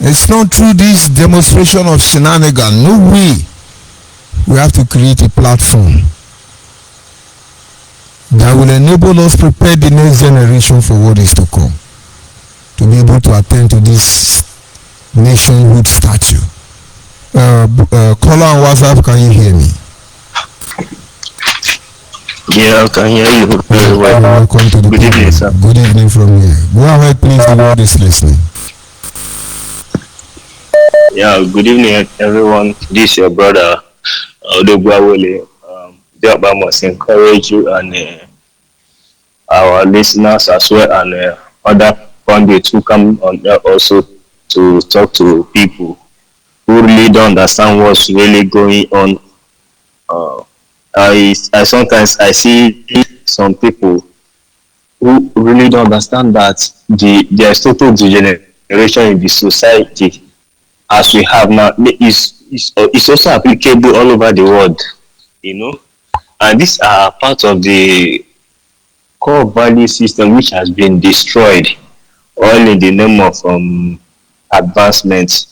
it's not through this demonstration of shenanigans. No way. We have to create a platform that will enable us prepare the next generation for what is to come, to be able to attend to this nationhood statue. Caller on WhatsApp, can you hear me? Yeah, I can hear you very You're well. welcome to the Good evening, program. sir. Good evening from here. Go ahead, please. The world is listening. Yeah, good evening, everyone. This is your brother, Odogwawole. Thereby must encourage you and our listeners as well, and other pundits who come on there also to talk to people who really don't understand what's really going on. Uh, I sometimes I see some people who really don't understand that there's total degeneration in the society as we have now is also applicable all over the world, you know. And these are part of the core value system which has been destroyed, all in the name of advancement,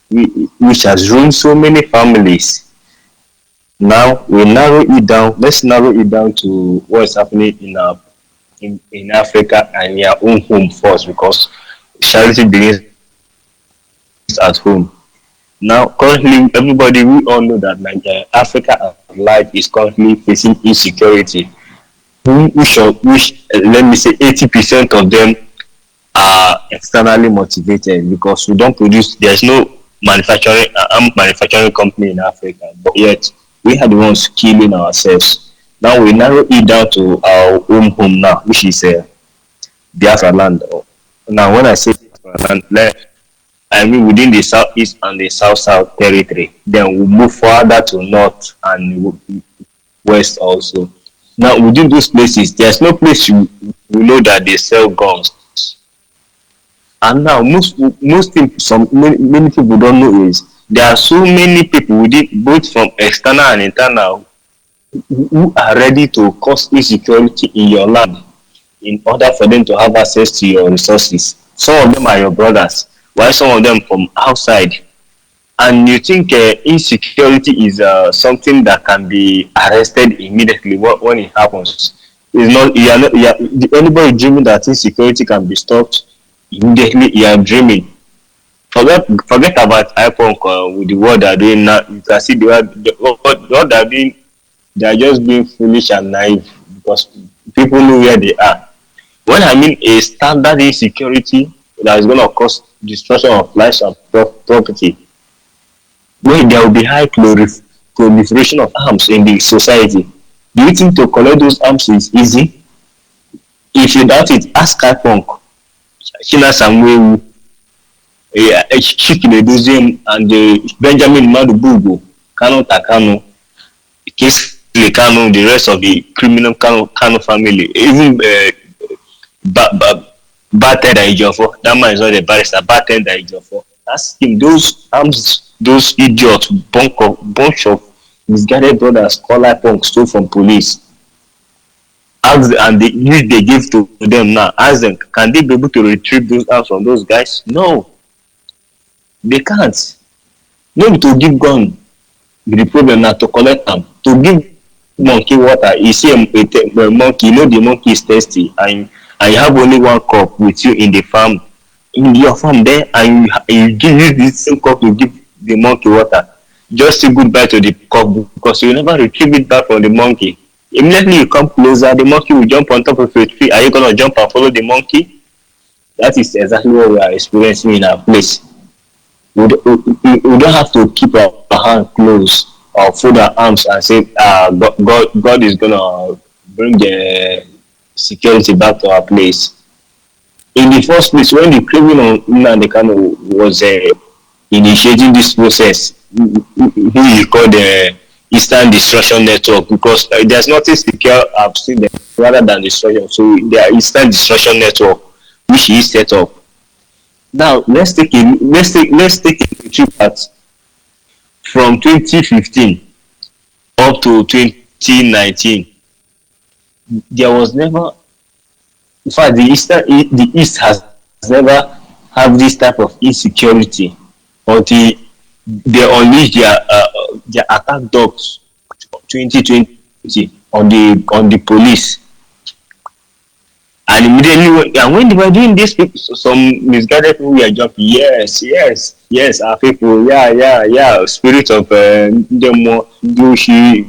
which has ruined so many families. Now we narrow it down. Let's narrow it down to what is happening in Africa and your own home first, because charity begins at home. Now, currently, everybody, we all know that Nigeria, Africa at large is currently facing insecurity. Let me say, 80% of them are externally motivated because we don't produce. There's no manufacturing company in Africa, but yet we are the ones killing ourselves. Now we narrow it down to our own home now, which is Biafra land. Now, when I say Biafra land, I mean within the southeast and the south territory. Then we move further to north and west also. Now within those places, there's no place you know that they sell guns. And now most people, many people don't know is there are so many people within both from external and internal who are ready to cause insecurity in your land in order for them to have access to your resources. Some of them are your brothers, while some of them from outside. And you think insecurity is something that can be arrested immediately when it happens. It's not, anybody dreaming that insecurity can be stopped immediately, you are dreaming. Forget about iPhone with the world they are doing now. You can see what they are doing, they are just being foolish and naive because people know where they are. When I mean a standard insecurity that is going to cause destruction of lives and property, where there will be high proliferation of arms in the society. Do you think to collect those arms is easy? If you doubt it, ask Kaipong, China Samuel, Chikineduzium, and Benjamin Madubugu, Kano Takano, Case Kano, the rest of the criminal Kano family, even Bartender Ejiofor. That man is not a barrister. Bartender Ejiofor. Ask him. Those arms, those idiots, bunch of misguided brothers, collar punks stole from police. Ask and they give to them now. Ask them, can they be able to retrieve those arms from those guys? No, they can't. No, to give gun the problem now to collect them. To give monkey water, you see a monkey, you know the monkey is thirsty, and you have only one cup with you in the farm, in your farm there, and you use this same cup to give the monkey water. Just say goodbye to the cup because you never retrieve it back from the monkey. Immediately you come closer, the monkey will jump on top of your tree. Are you gonna jump and follow the monkey? That is exactly what we are experiencing in our place. We don't have to keep our hand closed or fold our arms and say, God is gonna bring the security back to our place. In the first place, when the criminal Nnamdi Kanu was initiating this process, who he called the Eastern Destruction Network, because there's nothing secure I've seen them rather than destruction. So the Eastern Destruction Network, which he set up. Now let's take a trip at from 2015 up to 2019. There was never, in fact, the East has never have this type of insecurity until they unleash their attack dogs 2020 on the police. And immediately when they were doing this, people, some misguided people were jumping. Yes, our people, yeah. Spirit of demo, Gushi,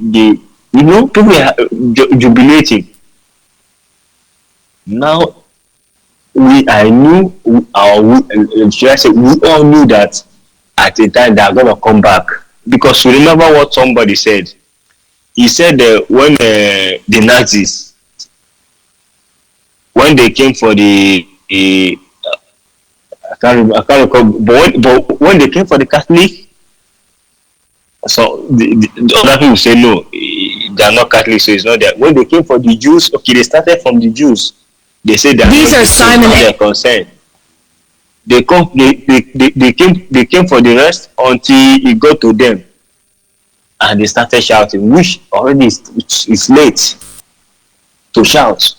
You know, people were jubilating. Now, I knew, should I say, we all knew that at the time they are going to come back. Because you remember what somebody said. He said when the Nazis, when they came for I can't recall, but when they came for the Catholic, so the other people say no, they are not Catholic, so it's not there. When they came for the Jews, okay, they started from the Jews. They said they are These not are Simon their concern. They came for the rest until it got to them, and they started shouting, which already is late to shout.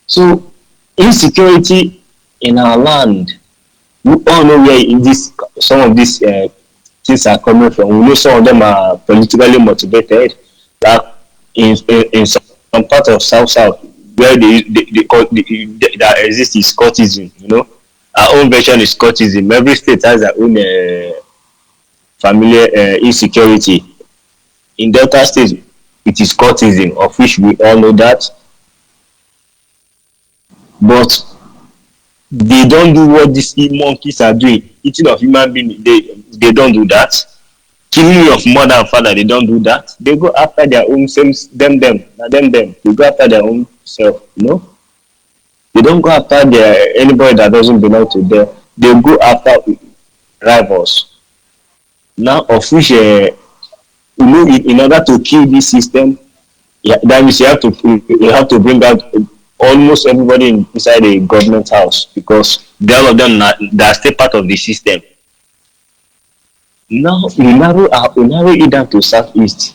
So insecurity in our land, we all know where some of these things are coming from. We know some of them are politically motivated. Like in some part of South where that exists is cultism. You know, our own version is cultism. Every state has their own familiar insecurity. In Delta State, it is cultism, of which we all know that. But they don't do what these monkeys are doing. Eating of human being, they don't do that. Killing of mother and father, they don't do that. They go after their own same them. They go after their own self, you know. They don't go after anybody that doesn't belong to them. They go after rivals. Now, of which you know, in order to kill this system, that means you have to bring out almost everybody inside a government house, because all of them they are still part of the system. Now we narrow it down to Southeast.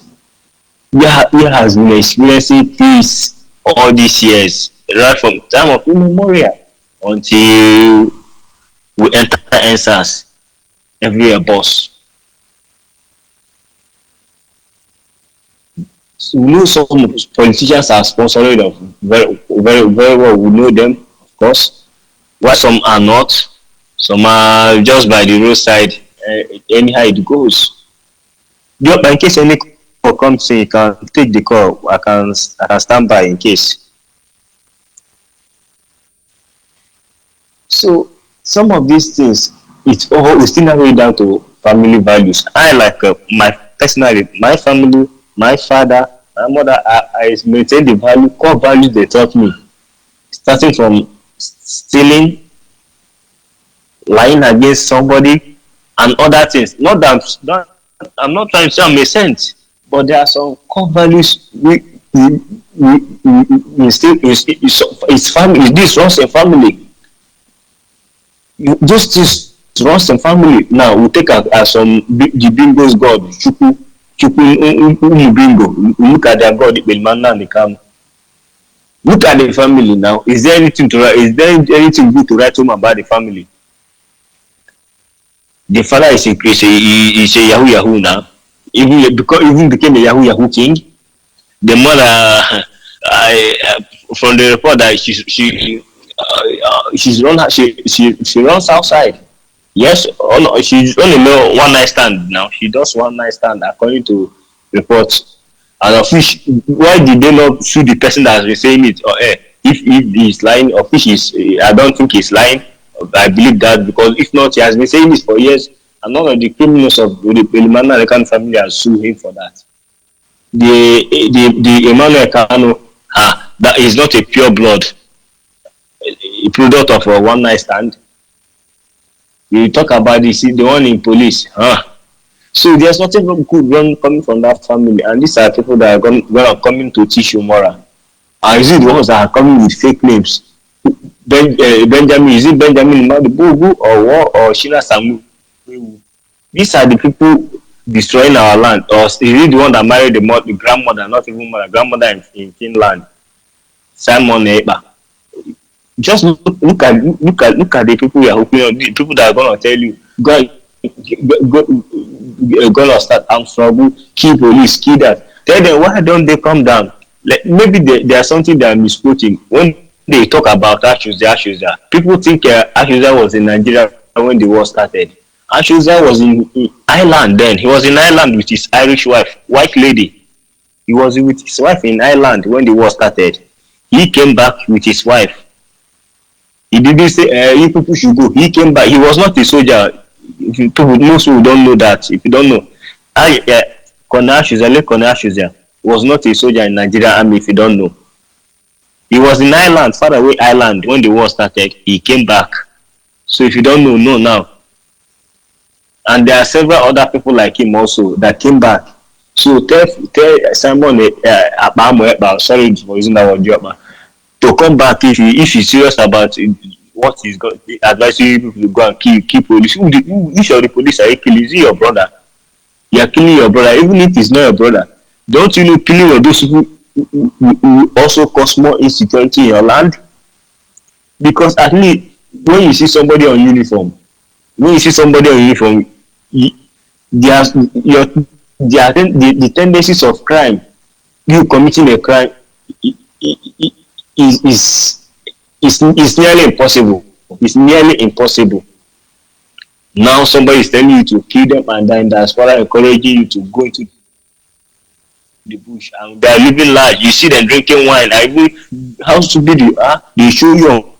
We has been experiencing peace all these years, right from time of immemorial until we enter NSAS every year, boss. So we know some politicians are sponsored of very, very, very well. We know them, of course. While some are not, some are just by the roadside. Anyhow it goes. In case any call comes in, you can take the call. I can stand by in case. So some of these things, it's all still narrowing down to family values. I like my family, my father, my mother. I maintain the core values they taught me, starting from stealing, lying against somebody, and other things. I'm not trying to say I'm a saint, but there are some core values we still it's family. This runs a family. This runs a family. Now we take as some the bingo's god, Chuku bingo. Look at their god, Belmana and the Kam. Look at the family now. Is there anything good to write home about the family? The father is a Yahoo now. Even became a Yahoo king. The mother, from the report that she runs outside. Yes, she's only one night stand now. She does one night stand according to reports. And of which, why did they not sue the person that has been saying it? Or if he's lying, of which I don't think he's lying. I believe that, because if not, he has been saying this for years, and none of the criminals of the Belimana American family has sued him for that. The Emmanuel Kano, that is not a pure blood, a product of a one night stand. We talk about this, the one in police, So there's nothing good coming from that family, and these are people that are coming to teach you moral. And is it the ones that are coming with fake names? Benjamin, is it Benjamin Madibugu or Shina Samu? These are the people destroying our land. Or is it the one that married the grandmother, not even mother, grandmother in Finland, Simon Eba? Just look at the people you are hoping on. The people that are gonna tell you, gonna start armed struggle, kill police, kill that. Tell them, why don't they come down? Maybe there's something they are misquoting. When they talk about Ashuza, people think Ashuza was in Nigeria when the war started. Ashuza was in Ireland then. He was in Ireland with his Irish wife, white lady. He was with his wife in Ireland when the war started. He came back with his wife. He didn't say, you people should go. He came back. He was not a soldier. Most people don't know that. If you don't know, Colonel Shuzia was not a soldier in Nigerian army. If you don't know, he was in Ireland, far away Ireland, when the war started. He came back. So if you don't know, know now. And there are several other people like him also that came back. So tell Simon sorry for using that word, to come back if he's serious about what he's got, advising you to go and kill police. Which of the police are you killing? Is he your brother? You are killing your brother, even if it's not your brother. Don't you know killing of those people will also cause more insecurity in your land? Because at least when you see somebody on uniform, the tendencies of crime, you committing a crime, is nearly impossible. It's nearly impossible. Now somebody is telling you to kill them, and then that's why encouraging you to go into the bush, and they are living large. You see them drinking wine. How stupid you are? They show you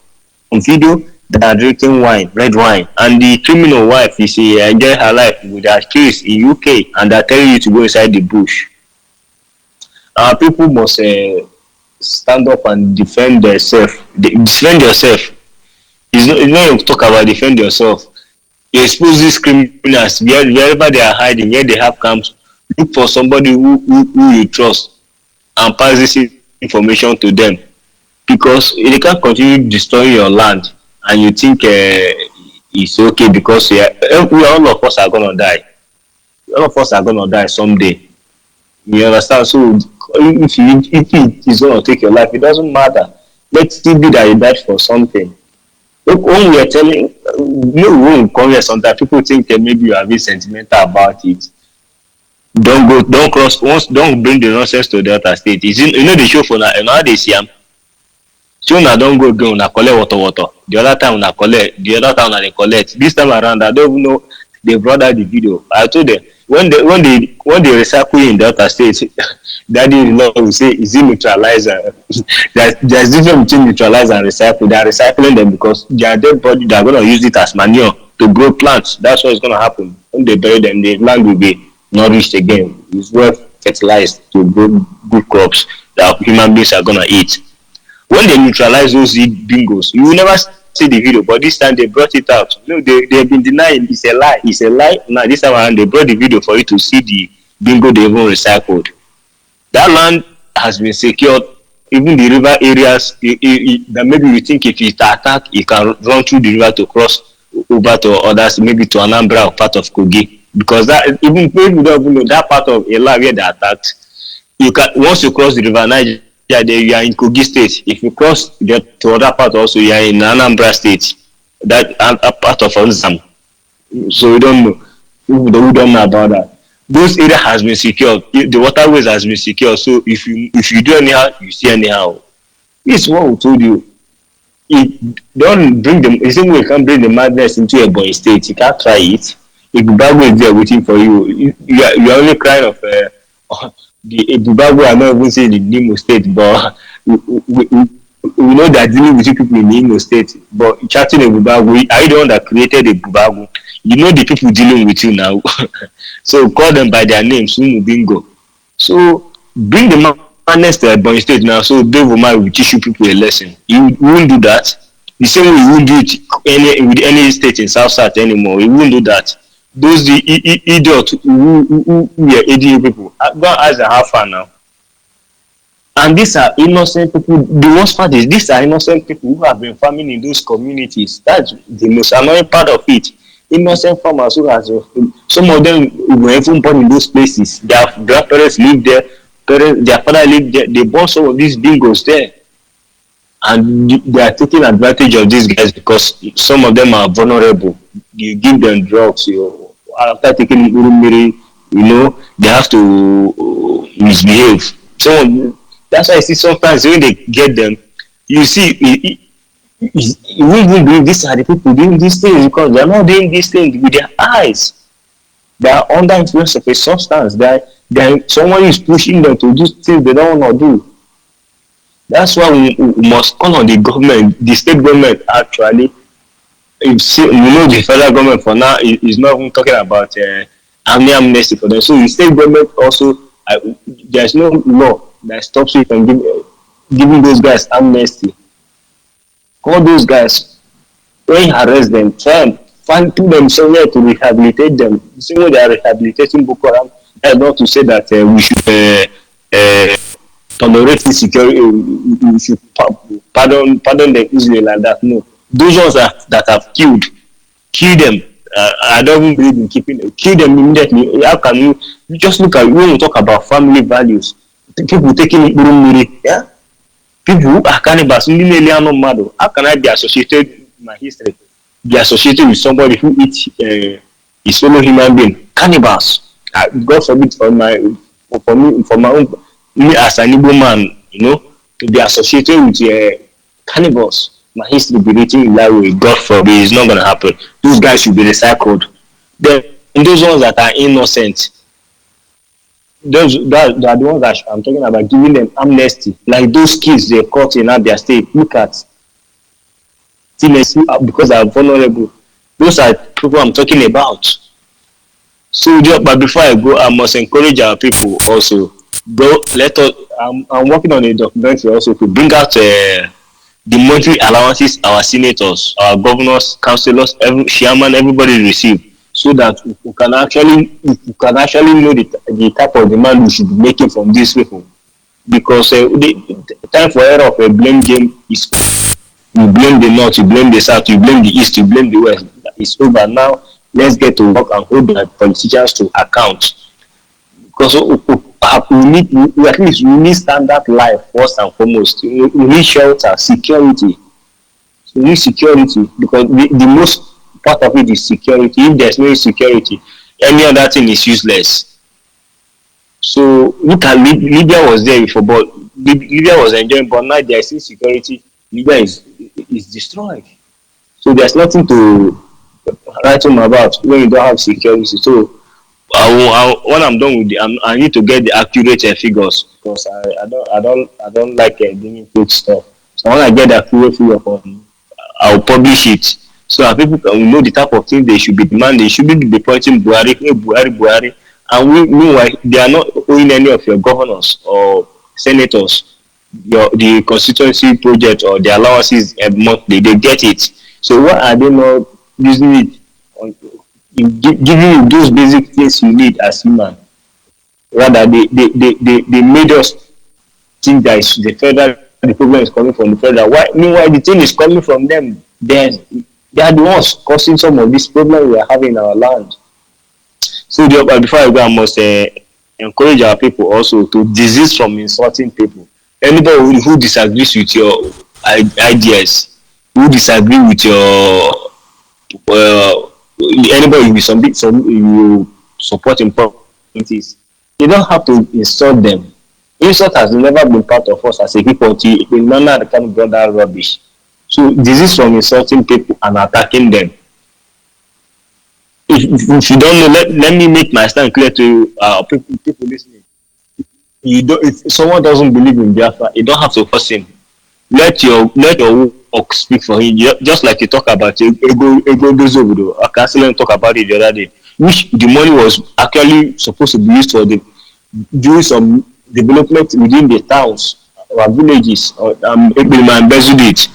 on video that are drinking wine, red wine, and the criminal wife, you see, enjoy her life with her kids in UK, and they're telling you to go inside the bush. People must stand up and defend themselves. Defend yourself. It's not talk about defend yourself. You expose these criminals wherever they are hiding, where they have camps. Look for somebody who you trust and pass this information to them, because they can't continue destroying your land and you think it's okay because all of us are gonna die. All of us are gonna die someday. You understand? So if it is gonna take your life, it doesn't matter. Let it be that you died for something. Look, when we are telling, when Congress sometimes people think that maybe you are being sentimental about it. Don't bring the nonsense to Delta State. You know the show for now they see so now don't go again, una collect water. The other time una they collect. This time around I don't even know they brought out the video. I told them when they recycle in Delta State, Daddy Law will say, is it neutralizer? There's difference between neutralizer and recycle. They are recycling them because their dead body, they are gonna use it as manure to grow plants. That's what's gonna happen. When they bury them, the land will be nourished again. It's well fertilized to grow good crops that human beings are gonna eat. When they neutralize those bingos, you will never see the video, but this time they brought it out. No, they have been denying it's a lie. Now this time around they brought the video for you to see the bingo they even recycled. That land has been secured. Even the river areas that maybe you think if it attack, it can run through the river to cross over to others, maybe to Anambra or part of Kogi. Because that even if you don't even know that part of Ela where they attacked, you can once you cross the river Niger, you are in Kogi State. If you cross to other part also, you are in Anambra State. That part of Onzam. So we don't know. We don't know about that. Those areas has been secured. The waterways has been secured. So if you do anyhow, you see anyhow. This is what we told you. Don't bring them. The same way you can't bring the madness into a boy state. You can't try it. If Bubago is there waiting for you, you are only crying of the Bubago. I'm not even saying the Nimo State, but we know that dealing with people in the Imo State. But chatting a Bubago, are you the one that created a Bubago? You know the people dealing with you now. So call them by their names, Bingo. So bring the madness to Ebonyi State now, so Dave Omar will teach you people a lesson. You won't do that. The same way you won't do it with any state in South anymore. You won't do that. Those the idiots who are aiding people. Go and ask them how far now. And these are innocent people. The worst part is these are innocent people who have been farming in those communities. That's the most annoying part of it. Innocent farmers who has some of them were even born in those places. Their grandparents lived there, their father lived there. They born some of these bingos there, and they are taking advantage of these guys because some of them are vulnerable. You give them drugs, after taking Urumiri, they have to misbehave. So that's why I see sometimes when they get them, you see. You won't believe these are the people doing these things because they are not doing these things with their eyes. They are under influence of a substance. They then someone is pushing them to do things they don't want to do. That's why we must call on the government, the state government actually. The federal government for now is not even talking about amnesty for them. So the state government also, there's no law that stops you from giving those guys amnesty. Call those guys, when you arrest them, try and put them somewhere to rehabilitate them. The same way they are rehabilitating Boko Haram. That's not to say that we should tolerate insecurity, we should pardon them easily like that. No. Those ones that have kill them. I don't even believe in keeping them. Kill them immediately. How can you just look at when we talk about family values? People taking it, yeah? People who are cannibals, how can I be associated in my history? Be associated with somebody who eats his fellow human being? Cannibals. God forbid for my own, me as an Igbo man, to be associated with cannibals. My history be written in that way. God forbid, it's not gonna happen. Those guys should be recycled. Then those ones that are innocent, those that are the ones that I'm talking about, giving them amnesty. Like those kids they caught in Abia State. Look at because they are vulnerable. Those are people I'm talking about. So, but before I go, I must encourage our people also. Go, let us. I'm working on a documentary also to bring out the monthly allowances our senators, our governors, councillors, chairman, everybody receive, so that we can actually know the type of demand we should be making from these people. Because the time for error of a blame game is over. You blame the north, you blame the south, you blame the east, you blame the west. It's over now. Let's get to work and hold the politicians to account. Because we need standard life first and foremost. We need shelter, security. We need security because the most part of it is security. If there's no security, any other thing is useless. So look at Libya was there before, but Libya was enjoying, but now there is insecurity. Libya is destroyed. So there's nothing to write home about when you don't have security. So when I'm done with I need to get the accurate figures because I don't like doing fake stuff. So when I get the accurate figure I'll publish it so that people can know the type of things they should be demanding. They shouldn't be pointing Buhari, and meanwhile they are not owing any of your governors or senators the constituency project or the allowances monthly. They get it. So why are they not using it on giving you those basic things you need as human? Rather, they made us think that the problem is coming from the federal. Why? Meanwhile, the thing is coming from them. They are the ones causing some of this problem we are having in our land. So, before I go, I must encourage our people also to desist from insulting people. Anybody who disagrees with your ideas, who disagree with your anybody with you support in politics, you don't have to insult them. Insult has never been part of us as a people until we learn how to kind of that rubbish. So this is from insulting people and attacking them. If you don't know, let me make my stand clear to people listening. If someone doesn't believe in Biafra, you don't have to force him. Let your work speak for him. Just like you talk about Ego Dozobudo. I can't see him talk about it the other day. Which the money was actually supposed to be used for doing some development within the towns or villages or it.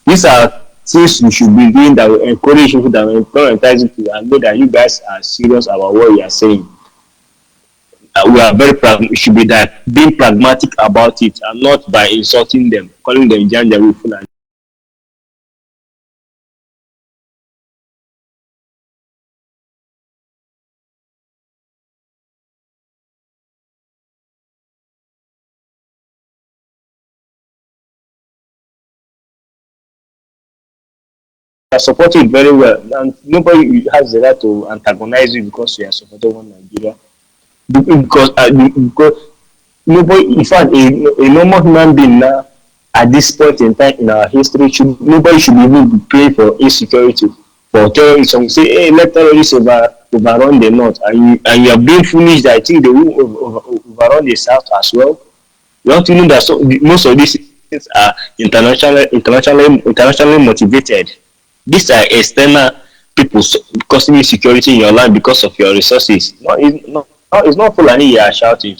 These are things we should be doing that will encourage people, that will prioritize people and know that you guys are serious about what you are saying. We are we should be being pragmatic about it and not by insulting them, calling them Janjaru. I support it very well, and nobody has the right to antagonize you because you are supporting one Nigeria. Because nobody, in fact, a normal human being now at this point in time in our history, nobody should even be praying for insecurity, for terrorism. Say, hey, let terrorists overrun the north, and you are being foolish that I think they will overrun the south as well. You have to know that most of these things are internationally motivated. These are external people causing insecurity in your land because of your resources. It's not Fulani you are shouting.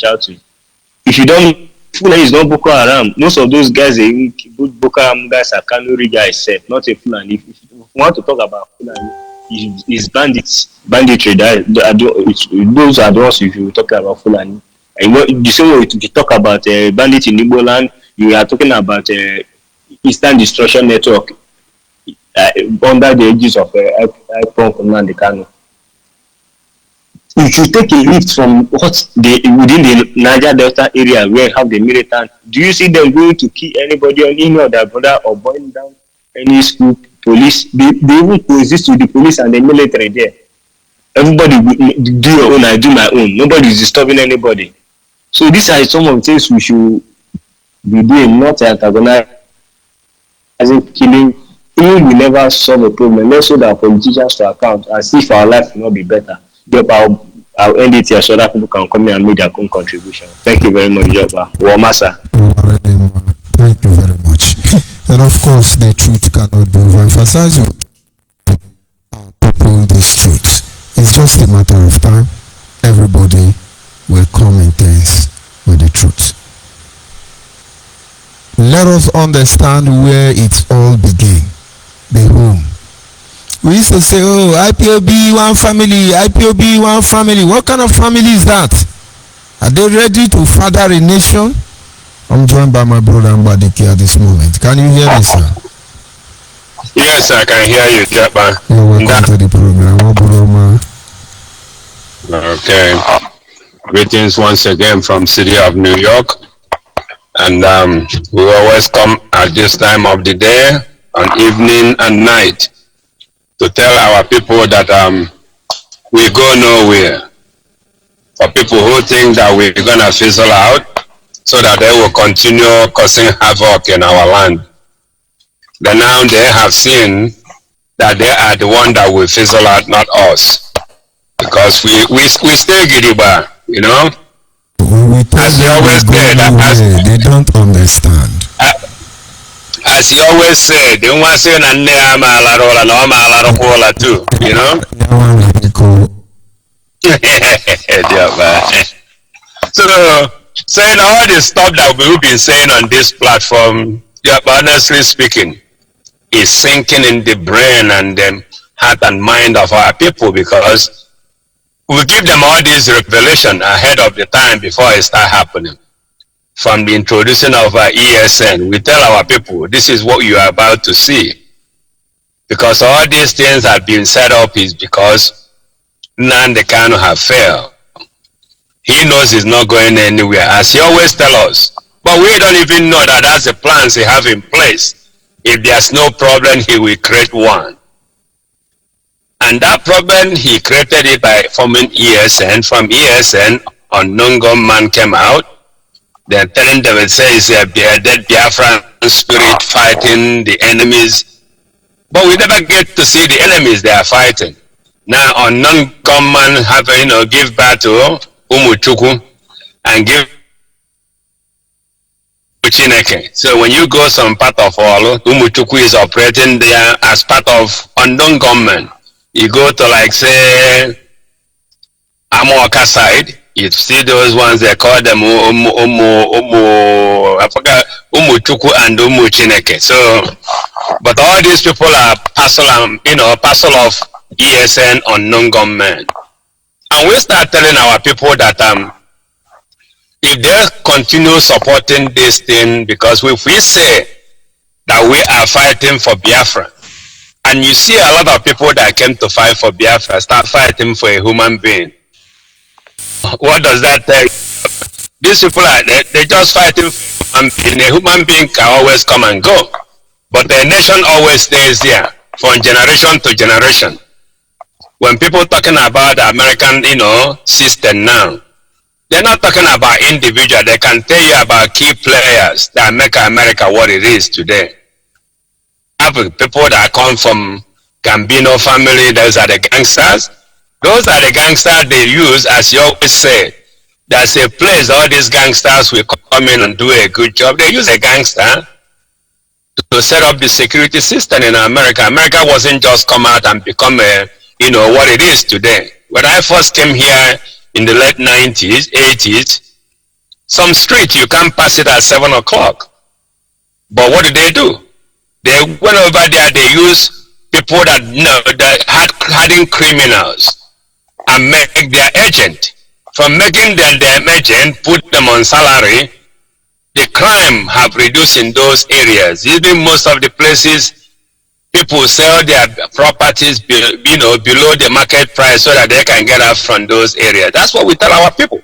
If you don't, Fulani is not Boko Haram. Most of those guys, Boko Haram guys are Kanuri guys, not a Fulani. If you want to talk about Fulani, it's banditry. Those are the ones if you talk about Fulani. And the same way if you talk about bandit in Igbo land, you are talking about Eastern Destruction Network under the aegis of Ipon and the Kano. If you take a lift from within the Niger Delta area where you have the militant, do you see them going to kill anybody on any of their brother or burn down any school, police? They even coexist with the police and the military there. Everybody do your own, I do my own. Nobody is disturbing anybody. So these are some of the things we should be doing, not antagonizing, killing. Even we never solve a problem, let's hold our politicians to account and see if our life will not be better. Job, I'll end it here so that people can come here and make their own contribution. Thank you very much, Job. Womasa. Thank you very much. And of course, the truth cannot be overemphasized. People, this truth. It's just a matter of time. Everybody will come in terms with the truth. Let us understand where it all began. The home. We used to say, oh, IPOB, one family, IPOB, one family. What kind of family is that? Are they ready to father a nation? I'm joined by my brother Mbadiki at this moment. Can you hear me, sir? Yes, I can hear you, Japa. You're welcome to the program. Okay. Greetings once again from city of New York. And we always come at this time of the day, on evening and night, to tell our people that we go nowhere. For people who think that we're going to fizzle out, so that they will continue causing havoc in our land. Then now they have seen that they are the one that will fizzle out, not us. Because we stay Gidiba, you know? As you always say, they don't understand. As you always say, they want to say na too, you know? So saying all the stuff that we've been saying on this platform, honestly speaking, is sinking in the brain and the heart and mind of our people, because we give them all this revelation ahead of the time before it starts happening. From the introduction of ESN, we tell our people, this is what you are about to see. Because all these things have been set up is because Nnamdi Kanu have failed. He knows he's not going anywhere, as he always tells us. But we don't even know that that's the plans he have in place. If there's no problem, he will create one. And that problem, he created it by forming ESN. From ESN, unknown gunman came out. They're telling them, it says a dead Biafra spirit fighting the enemies. But we never get to see the enemies they are fighting. Now, unknown gunman have, give birth to Umuchukwu and give Chineke. So when you go some part of all, Umuchukwu is operating there as part of unknown gunmen. You go to, like, say, Amoaka side, you see those ones, they call them I forgot, Umuchukwu and Umuchineke. So, but all these people are parcel of ESN unknown gunmen. And we start telling our people that if they continue supporting this thing, because if we say that we are fighting for Biafra, and you see a lot of people that came to fight for Biafra start fighting for a human being, what does that tell you? These people they're just fighting for a human being. A human being can always come and go, but the nation always stays there from generation to generation. When people talking about the American, system now, they're not talking about individual. They can tell you about key players that make America what it is today. People that come from Gambino family, those are the gangsters. Those are the gangsters they use, as you always say. There's a place all these gangsters will come in and do a good job. They use a gangster to set up the security system in America. America wasn't just come out and become what it is today. When I first came here in the late 90s, 80s, some street you can't pass it at 7 o'clock. But what did? They went over there, they used people that had hardened criminals and make their agent. From making them their agent, put them on salary, the crime have reduced in those areas. Even most of the places, people sell their properties below the market price so that they can get out from those areas. That's what we tell our people.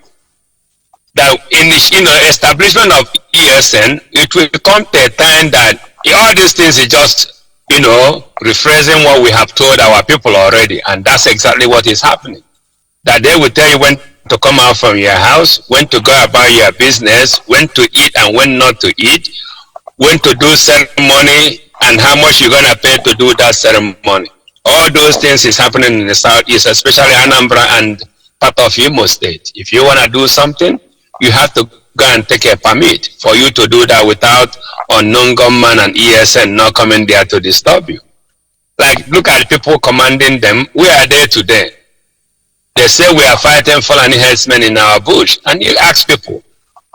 That in the establishment of ESN, it will come to a time that all these things is just rephrasing what we have told our people already, and that's exactly what is happening. That they will tell you when to come out from your house, when to go about your business, when to eat and when not to eat, when to do ceremony, and how much you're going to pay to do that ceremony. All those things is happening in the southeast, especially Anambra and part of Imo State. If you want to do something, you have to go and take a permit for you to do that without unknown gunman and ESN not coming there to disturb you. Like, look at people commanding them. Where are they today? They say we are fighting Fulani herdsmen in our bush. And you ask people,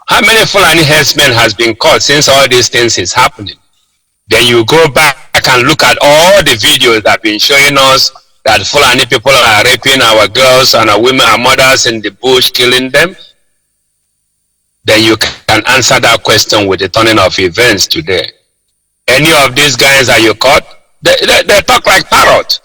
how many Fulani herdsmen has been caught since all these things is happening? Then you go back and look at all the videos that have been showing us that Fulani people are raping our girls and our women, our mothers in the bush, killing them. Then you can answer that question with the turning of events today. Any of these guys that you caught, they talk like parrot.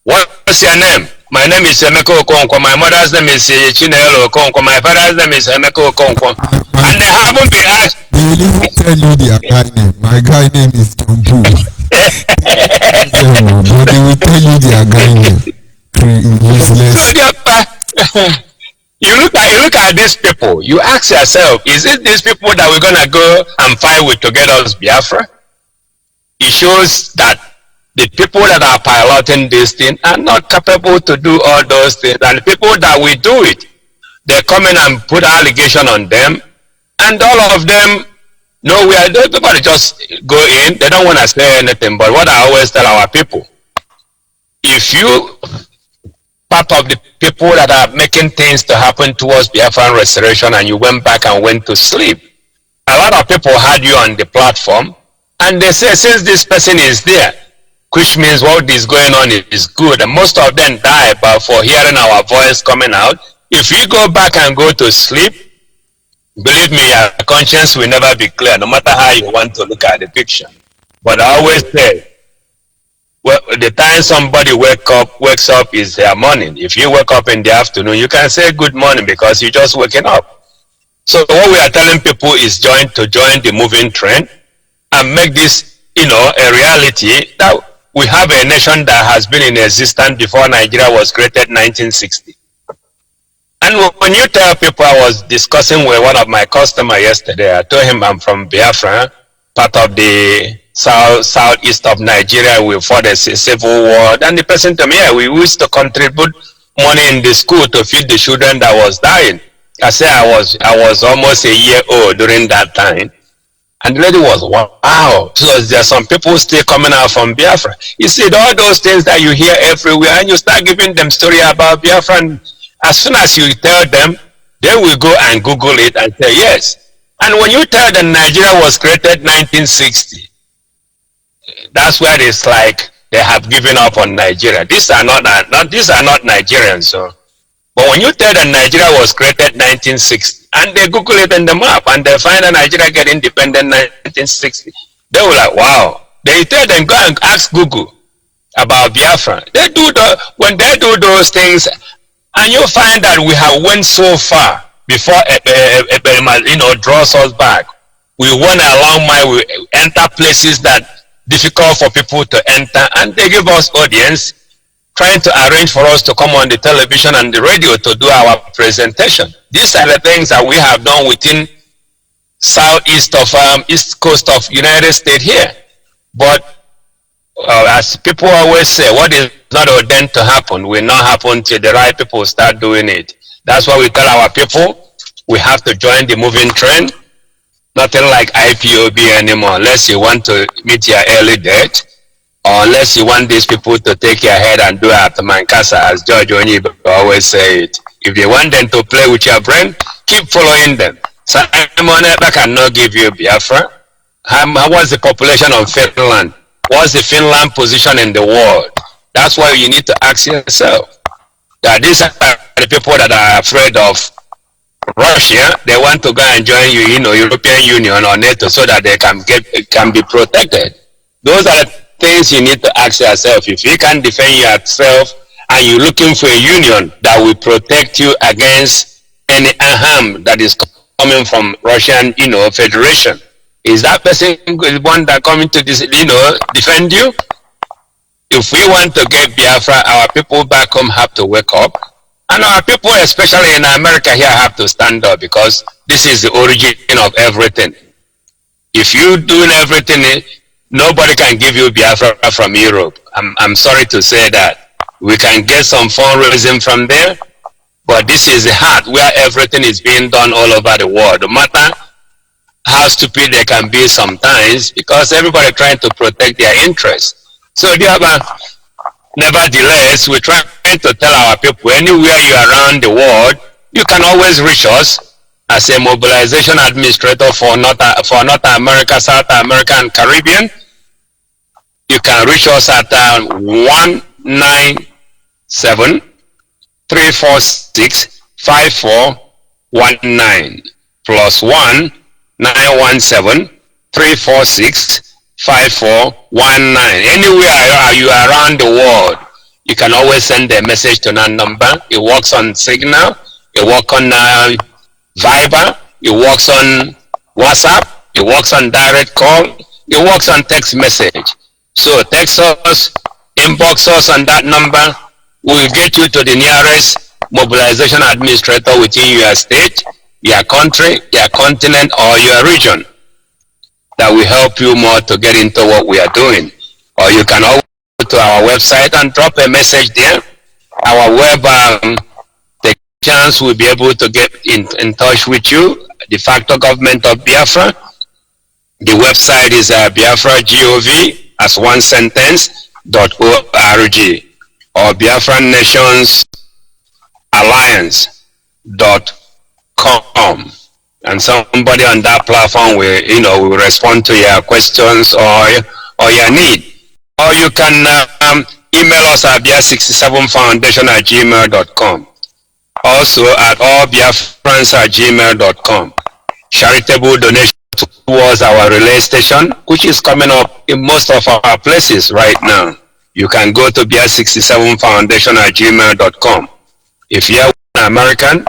What's your name? My name is Emeka Okonkwo. My mother's name is Chinelo Okonkwo. My father's name is Emeka Okonkwo. And they haven't been asked. They will even tell you their guy name. My guy name is John Boo. But they will tell you their guy name. You look at these people. You ask yourself, is it these people that we're gonna go and fight with to get us Biafra? It shows that the people that are piloting this thing are not capable to do all those things, and the people that will do it, they come in and put allegation on them, and all of them nowhere. Everybody just go in. They don't want to say anything. But what I always tell our people, if you part of the people that are making things to happen towards Biafran restoration and you went back and went to sleep, a lot of people had you on the platform and they say, since this person is there, which means what is going on is good, and most of them die but for hearing our voice coming out. If you go back and go to sleep, believe me, your conscience will never be clear, no matter how you want to look at the picture. But I always say, well, the time somebody wakes up is their morning. If you wake up in the afternoon, you can say good morning because you're just waking up. So what we are telling people is join the moving trend and make this, a reality that we have a nation that has been in existence before Nigeria was created in 1960. And when you tell people, I was discussing with one of my customers yesterday, I told him I'm from Biafra, part of the southeast of Nigeria, we fought a civil war. And the person told me, yeah, we used to contribute money in the school to feed the children that was dying. I said I was almost a year old during that time. And the lady was, wow. So there are some people still coming out from Biafra. You see, all those things that you hear everywhere, and you start giving them story about Biafra, and as soon as you tell them, they will go and Google it and say, yes. And when you tell them Nigeria was created 1960, that's where it's like they have given up on Nigeria. These are not Nigerians. So. But when you tell them Nigeria was created 1960, and they Google it in the map, and they find that Nigeria get independent 1960, they were like, wow. They tell them, go and ask Google about Biafra. When they do those things, and you find that we have went so far before draws us back. We went a long mile, we enter places that difficult for people to enter, and they give us audience, trying to arrange for us to come on the television and the radio to do our presentation. These are the things that we have done within southeast of east coast of United States here. But as people always say, what is not ordained to happen will not happen till the right people start doing it. That's why we tell our people we have to join the moving train. Nothing like IPOB anymore, unless you want to meet your early death, or unless you want these people to take your head and do at Mankasa, as George ONYIBE always say it. If they want them to play with your brain, keep following them. Simon Ekpa cannot give you Biafra. What's the population of Finland? What's the Finland position in the world? That's why you need to ask yourself. That these are the people that are afraid of Russia. They want to go and join European Union or NATO so that they can be protected. Those are the things you need to ask yourself. If you can defend yourself and you're looking for a union that will protect you against any harm that is coming from Russian, Federation, is that person the one that coming to this, defend you? If we want to get Biafra, our people back home have to wake up. And our people, especially in America here, have to stand up, because this is the origin of everything. If you're doing everything, nobody can give you Biafra from Europe. I'm sorry to say that. We can get some fundraising from there, but this is the heart where everything is being done all over the world. No matter how stupid they can be sometimes, because everybody trying to protect their interests. So nevertheless, we're trying to tell our people, anywhere you are around the world, you can always reach us as a mobilization administrator for North America, South America, and Caribbean. You can reach us at 197-346-5419 plus 1-917-346-5419. Anywhere you are around the world, you can always send a message to that number. It works on Signal, it works on Viber, it works on WhatsApp, it works on direct call, it works on text message. So text us, inbox us on that number. We'll get you to the nearest mobilization administrator within your state, your country, your continent, or your region that will help you more to get into what we are doing. Or you can always go to our website and drop a message there. Our web technicians will be able to get in touch with you. De facto government of Biafra. The website is biafragov as one sentence.org or Biafran Nations Alliance.com, and somebody on that platform will respond to your questions or your need. Or you can email us at bia67foundation@gmail.com. Also at allbiafrans@gmail.com. Charitable donation towards our relay station, which is coming up in most of our places right now. You can go to bia67foundation@gmail.com. If you're American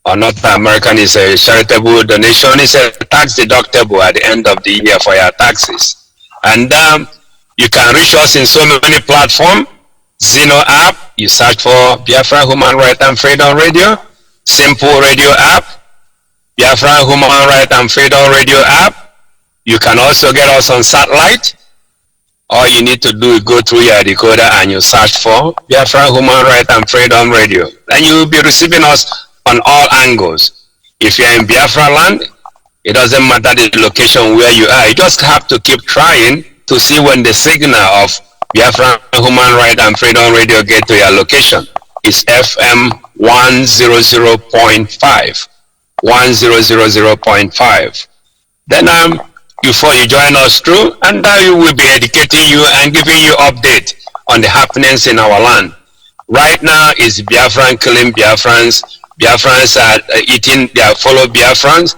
or not American, it's a charitable donation. It's a tax deductible at the end of the year for your taxes. And you can reach us in so many platforms. Zeno app, you search for Biafra Human Right and Freedom Radio. Simple Radio app, Biafra Human Right and Freedom Radio app. You can also get us on satellite. All you need to do is go through your decoder and you search for Biafra Human Right and Freedom Radio. And you will be receiving us on all angles. If you're in Biafra land, it doesn't matter the location where you are. You just have to keep trying to see when the signal of Biafra Human Right and Freedom Radio get to your location. It's FM 100.5. 1000.5. Then before you join us through, and we will be educating you and giving you update on the happenings in our land. Right now is Biafran killing Biafrans. Biafrans are eating their fellow Biafrans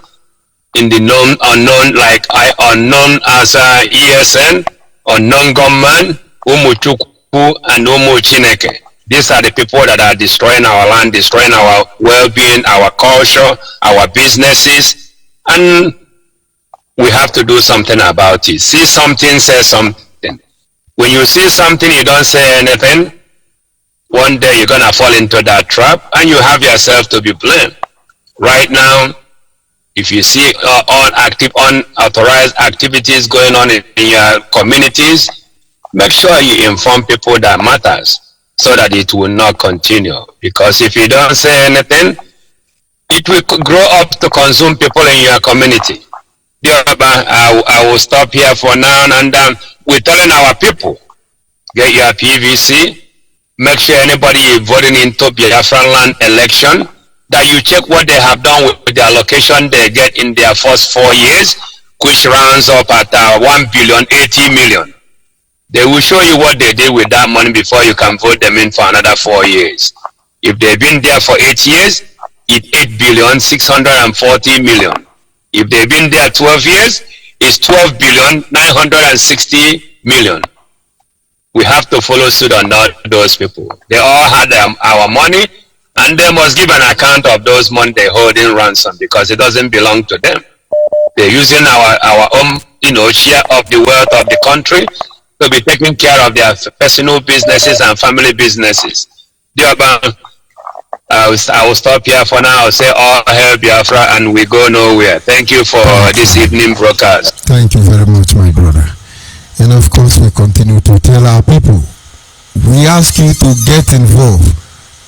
in the known unknown, like unknown as ESN, unknown gunman, Umuchukwu, and Umu Chineke. These are the people that are destroying our land, destroying our well-being, our culture, our businesses, and we have to do something about it. See something, say something. When you see something, you don't say anything, one day you're going to fall into that trap, and you have yourself to be blamed. Right now, if you see unauthorized activities going on in your communities, make sure you inform people that matters so that it will not continue. Because if you don't say anything, it will grow up to consume people in your community. I will stop here for now, and we're telling our people, get your PVC, make sure anybody voting into Biafra land election, that you check what they have done with the allocation they get in their first 4 years, which rounds up at 1,080,000,000. They will show you what they did with that money before you can vote them in for another 4 years. If they've been there for 8 years, it's 8,640,000,000. If they've been there 12 years, it's 12,960,000,000. We have to follow suit on those people. They all had our money, and they must give an account of those money they hold in ransom, because it doesn't belong to them. They're using our own, share of the wealth of the country to be taking care of their personal businesses and family businesses. I will stop here for now. I'll say all hail Biafra, and we go nowhere. Thank you for this evening broadcast. Thank you very much, my brother. And of course, we continue to tell our people, we ask you to get involved,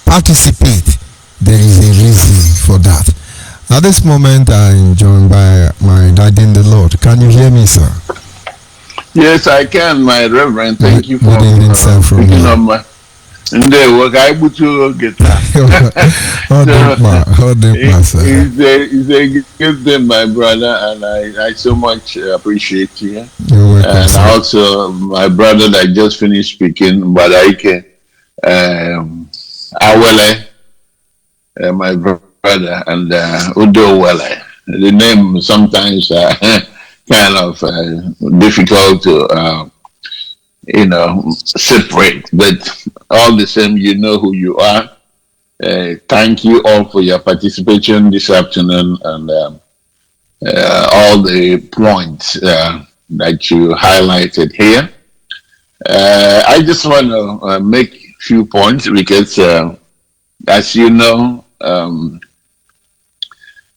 participate. There is a reason for that. At this moment, I'm joined by my dad in the Lord. Can you hear me, sir? Yes, I can, my Reverend. Thank you for picking up my... And they work able to get that. It's a good thing, my brother, and I so much appreciate you. And also my brother that just finished speaking, Badaike, Awele, my brother, and Udo Wele. The name sometimes kind of difficult to separate, but all the same, you know who you are. Thank you all for your participation this afternoon, and all the points that you highlighted here. I just want to make a few points because, as you know,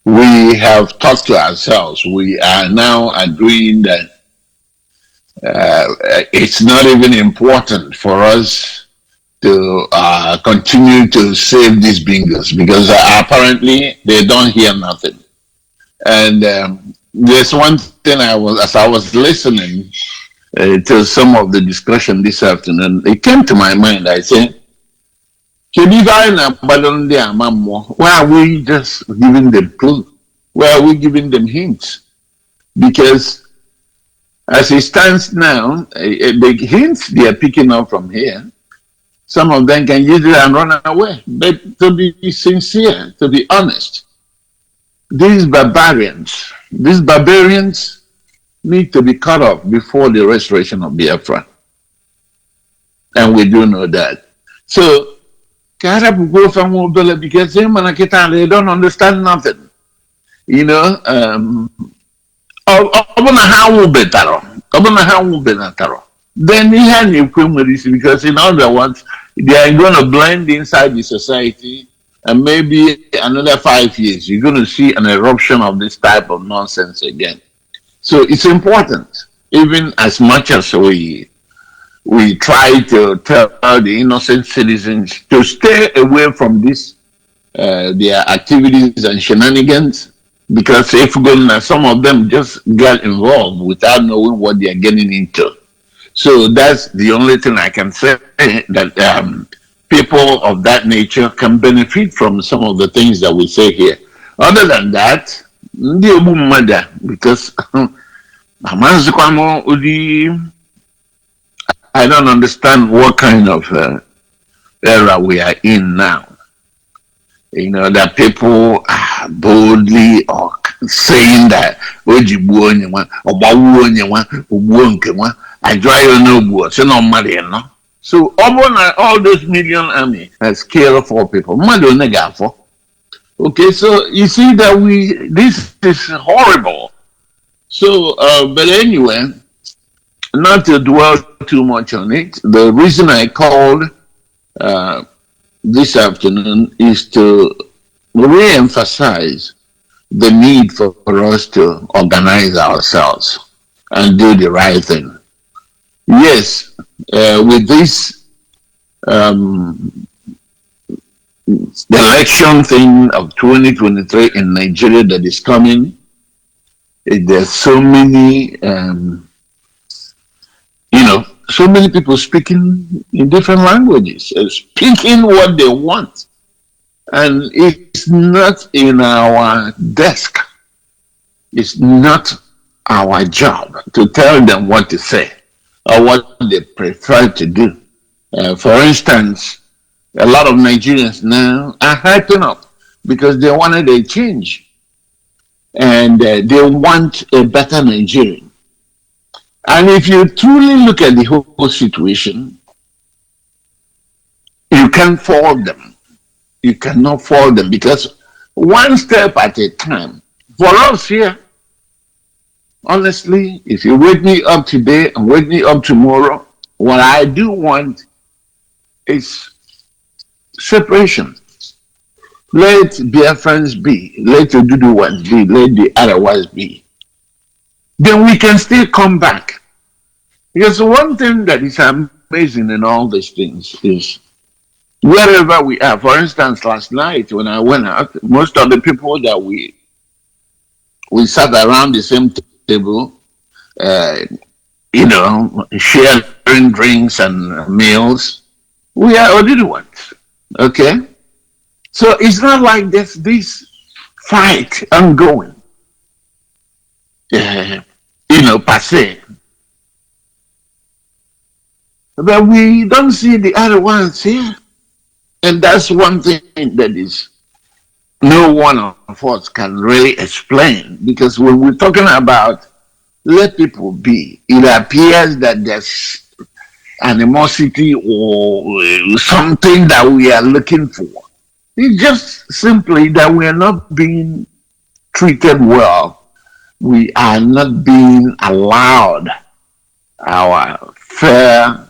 we have talked to ourselves. We are now agreeing that it's not even important for us to continue to save these bingos, because apparently they don't hear nothing. And there's one thing as I was listening to some of the discussion this afternoon, it came to my mind. I said, why are we just giving them clues? Why are we giving them hints? Because as it stands now, the hints they are picking up from here, some of them can use it and run away. But to be sincere, to be honest, these barbarians need to be cut off before the restoration of Biafra. And we do know that. So, because they don't understand nothing. Then he had because in other words, they are going to blend inside the society, and maybe another 5 years you're going to see an eruption of this type of nonsense again. So it's important, even as much as we try to tell the innocent citizens to stay away from this their activities and shenanigans, because if some of them just get involved without knowing what they are getting into. So that's the only thing I can say, that people of that nature can benefit from some of the things that we say here. Other than that, because I don't understand what kind of era we are in now. That people are boldly or saying that I dry no. So all those million army has killed 4 people. Okay, so you see that this is horrible. So but anyway, not to dwell too much on it, the reason I called this afternoon is to re-emphasize the need for us to organize ourselves and do the right thing. Yes, with this the election thing of 2023 in Nigeria that is coming, there's so many, so many people speaking in different languages, speaking what they want. And it's not in our desk. It's not our job to tell them what to say or what they prefer to do. For instance, a lot of Nigerians now are hyping up because they wanted a change and they want a better Nigerian. And if you truly look at the whole situation, you can't fault them. You cannot fault them because one step at a time. For us here, honestly, if you wake me up today and wake me up tomorrow, what I do want is separation. Let Biafrans be. Let the Dudu ones be. Let the other ones be. Then we can still come back. Because one thing that is amazing in all these things is wherever we are. For instance, last night when I went out, most of the people that we sat around the same table, sharing drinks and meals, we are already ones. Okay? So it's not like there's this fight ongoing, per se. But we don't see the other ones here. And that's one thing that is no one of us can really explain. Because when we're talking about let people be, it appears that there's animosity or something that we are looking for. It's just simply that we are not being treated well. We are not being allowed our fair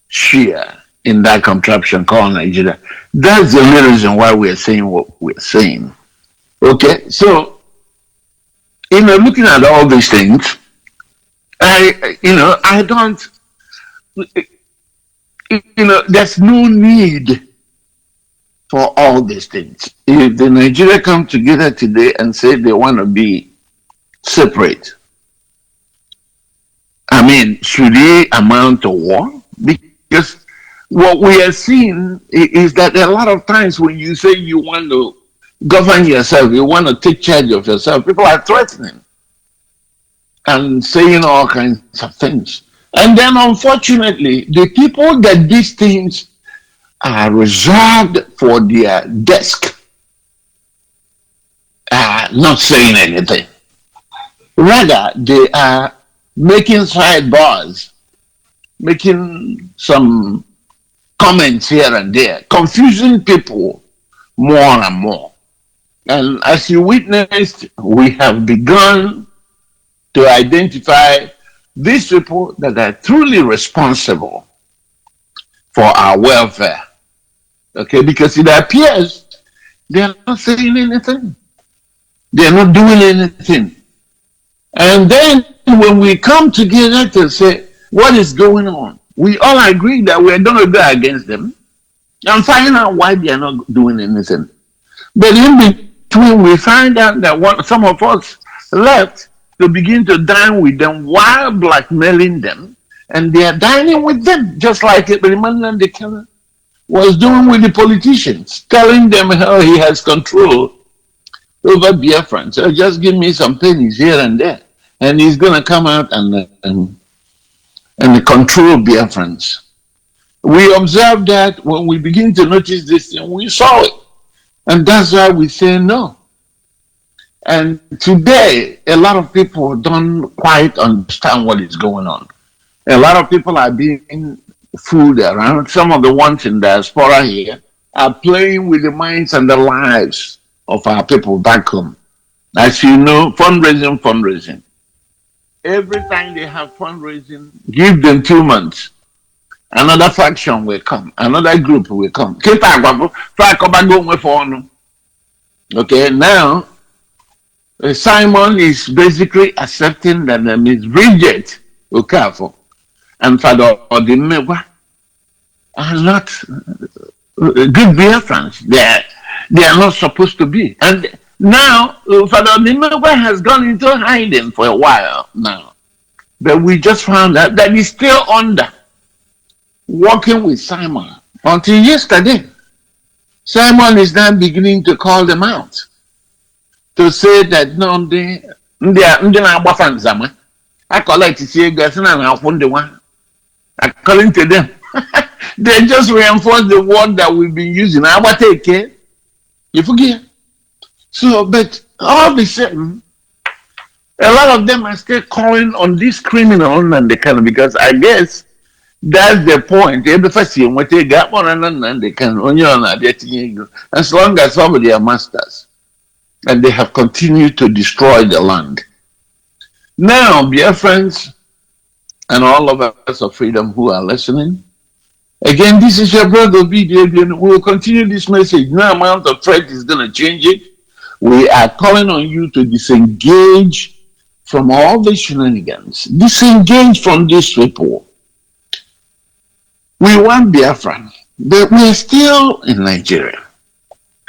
share in that contraption called Nigeria. That's the only reason why we're saying what we're saying. Okay, so looking at all these things, I don't. There's no need for all these things. If the Nigeria come together today and say they want to be separate, should they amount to war? Because what we are seeing is that a lot of times when you say you want to govern yourself, you want to take charge of yourself, people are threatening and saying all kinds of things. And then unfortunately, the people that these things are reserved for their desk are not saying anything. Rather, they are making sidebars, making some comments here and there, confusing people more and more. And as you witnessed, we have begun to identify these people that are truly responsible for our welfare. Okay, because it appears they are not saying anything. They are not doing anything. And then when we come together to say, what is going on? We all agree that we're going to go against them and find out why they are not doing anything. But in between, we find out that some of us left to begin to dine with them while blackmailing them, and they are dining with them, just like Emmanuel Dekele was doing with the politicians, telling them how he has control over Biafra. So just give me some pennies here and there, and he's going to come out and control Biafrans. We observed that when we begin to notice this thing, we saw it. And that's why we say no. And today, a lot of people don't quite understand what is going on. A lot of people are being fooled around. Some of the ones in diaspora here are playing with the minds and the lives of our people back home. As you know, fundraising. Every time they have fundraising, give them 2 months. Another faction will come. Another group will come. Okay, now, Simon is basically accepting that Ms. Bridget Okafor and Father Odimegwa are not good Biafrans. They are not supposed to be. And now Father Odimegwa has gone into hiding for a while now. But we just found out that he's still under, working with Simon. Until yesterday, Simon is now beginning to call them out, to say that no, they are I collect according to them. They just reinforce the word that we've been using. I take care. You forget. So, but all the same, a lot of them are still calling on this criminal and they can, because I guess that's the point. Every first year, what they got one and they can only on as long as some of their masters, and they have continued to destroy the land. Now, dear friends, and all of us of freedom who are listening, again, this is your brother BD. We will continue this message. No amount of threat is going to change it. We are calling on you to disengage from all the shenanigans. Disengage from these people. We want Biafra, but we're still in Nigeria.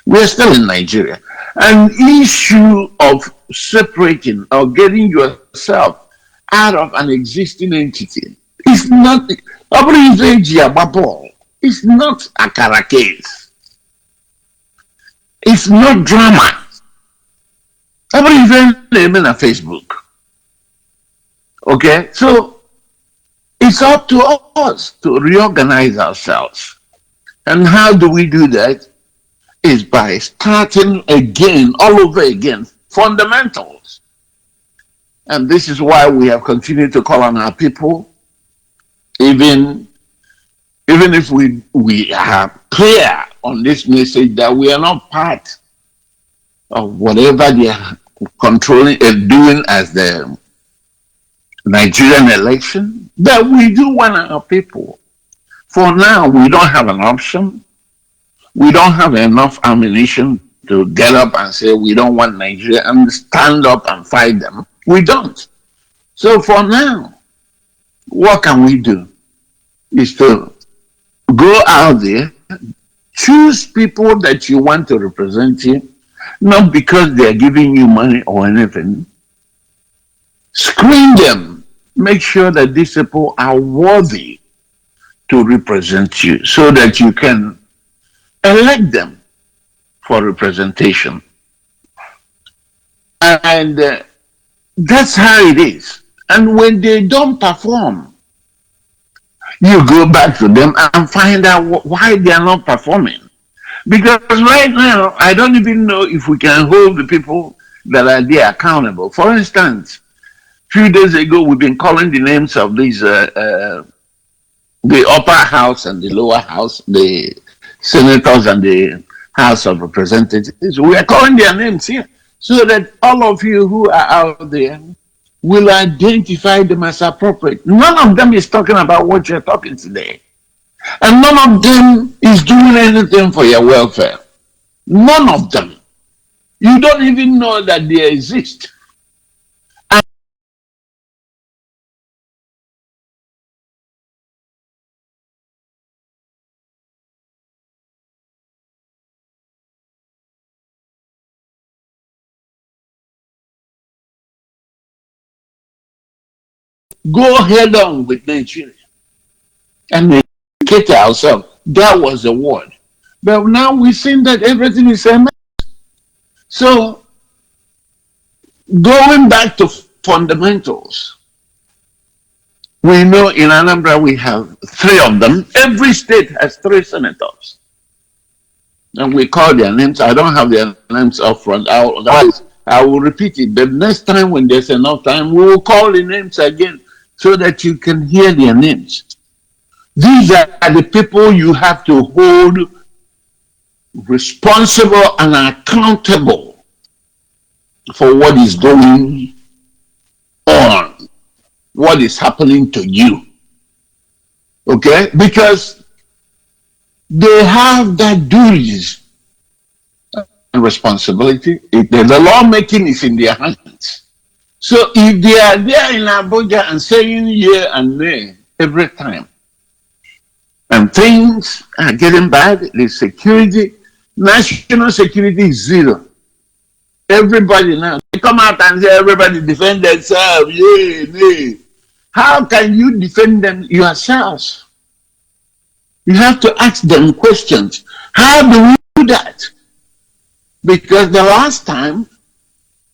We're still in Nigeria. An issue of separating or getting yourself out of an existing entity is not, it's not a Akara case. It's not drama. Every event on Facebook. Okay, so it's up to us to reorganize ourselves. And how do we do that? Is by starting again, all over again, fundamentals. And this is why we have continued to call on our people, even if we are clear on this message that we are not part of whatever they are controlling and doing as the Nigerian election, but we do want our people. For now, we don't have an option. We don't have enough ammunition to get up and say we don't want Nigeria and stand up and fight them. We don't. So for now, what can we do? Is to go out there, choose people that you want to represent you, not because they're giving you money or anything. Screen them. Make sure that these people are worthy to represent you so that you can elect them for representation. And that's how it is. And when they don't perform, you go back to them and find out why they are not performing. Because right now, I don't even know if we can hold the people that are there accountable. For instance, a few days ago, we've been calling the names of these, the upper house and the lower house, the senators and the House of Representatives. We are calling their names here so that all of you who are out there will identify them as appropriate. None of them is talking about what you're talking today. And none of them is doing anything for your welfare. None of them. You don't even know that they exist. Go head on with Nigeria and educate ourselves. That was the word. But now we've seen that everything is a mess. So, going back to fundamentals, we know in Anambra we have 3 of them. Every state has 3 senators. And we call their names. I don't have their names up front. Otherwise, I will repeat it. But next time when there's enough time, we will call the names again so that you can hear their names. These are the people you have to hold responsible and accountable for what is going on, what is happening to you. Okay? Because they have that duties and responsibility. The lawmaking is in their hands. So if they are there in Abuja and saying here and there, every time. And things are getting bad. The security, national security is zero. Everybody now, they come out and say everybody defend themselves. Yeah, yeah. How can you defend them yourselves? You have to ask them questions. How do we do that? Because the last time,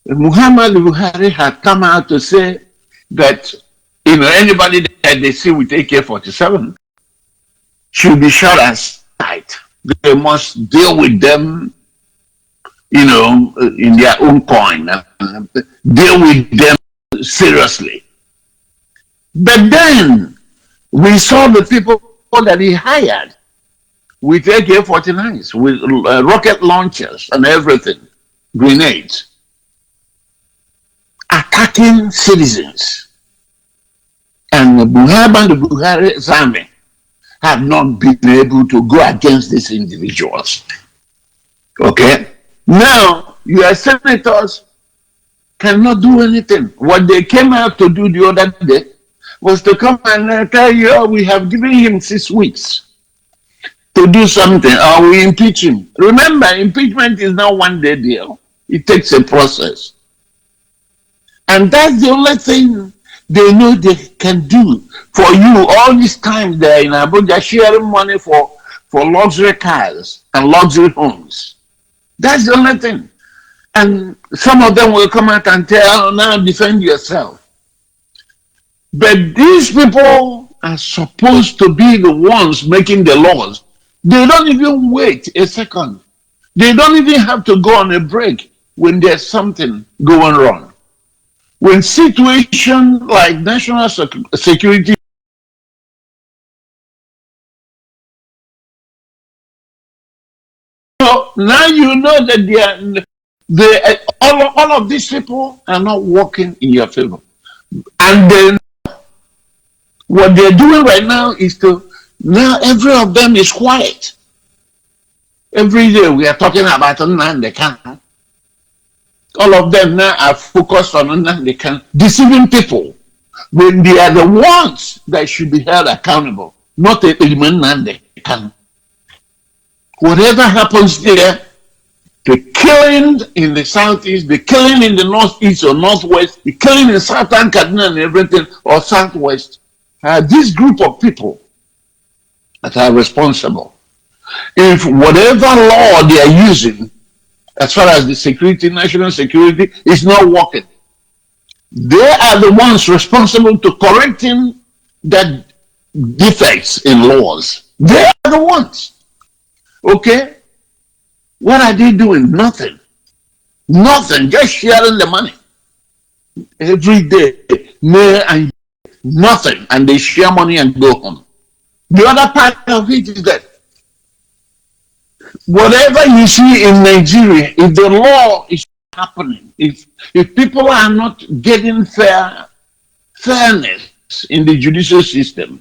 Muhammad Buhari had come out to say that anybody that they see with AK-47 should be shot aside. They must deal with them, in their own coin, deal with them seriously. But then we saw the people that he hired with AK-49s, with rocket launchers and everything, grenades, attacking citizens. And Buhari's army have not been able to go against these individuals. Okay? Now, your senators cannot do anything. What they came out to do the other day was to come and tell you, oh, we have given him 6 weeks to do something, or we impeach him. Remember, impeachment is not one-day deal. It takes a process. And that's the only thing they know they can do for you. All this time they're in Abuja sharing money for luxury cars and luxury homes. That's the only thing. And some of them will come out and tell, now defend yourself. But these people are supposed to be the ones making the laws. They don't even wait a second. They don't even have to go on a break when there's something going wrong. When situations like national security, now you know that all of these people are not working in your favor. And then what they're doing right now is now every of them is quiet. Every day we are talking about Nnamdi Kanu. All of them now are focused on Nnamdi Kanu, deceiving people when they are the ones that should be held accountable, not Nnamdi Kanu. Whatever happens there, the killing in the southeast, the killing in the northeast or northwest, the killing in southern Kaduna and everything, or southwest, this group of people that are responsible. If whatever law they are using, as far as the security, national security, is not working, they are the ones responsible to correcting that defects in laws. They are the ones. Okay? What are they doing? Nothing. Nothing. Just sharing the money. Every day, mayor and nothing. And they share money and go home. The other part of it is that whatever you see in Nigeria, if the law is happening, if people are not getting fairness in the judicial system,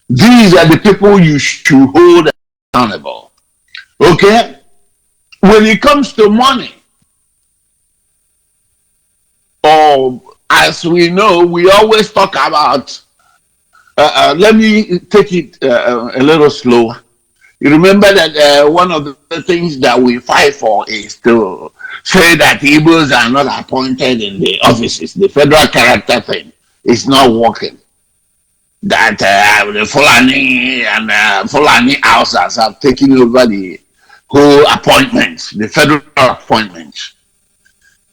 these are the people you should hold accountable. Okay? When it comes to money, or as we know, we always talk about, let me take it a little slower. You remember that one of the things that we fight for is to say that Igbos are not appointed in the offices. The federal character thing is not working. That the Fulani and Fulani houses have taken over the whole appointments, the federal appointments.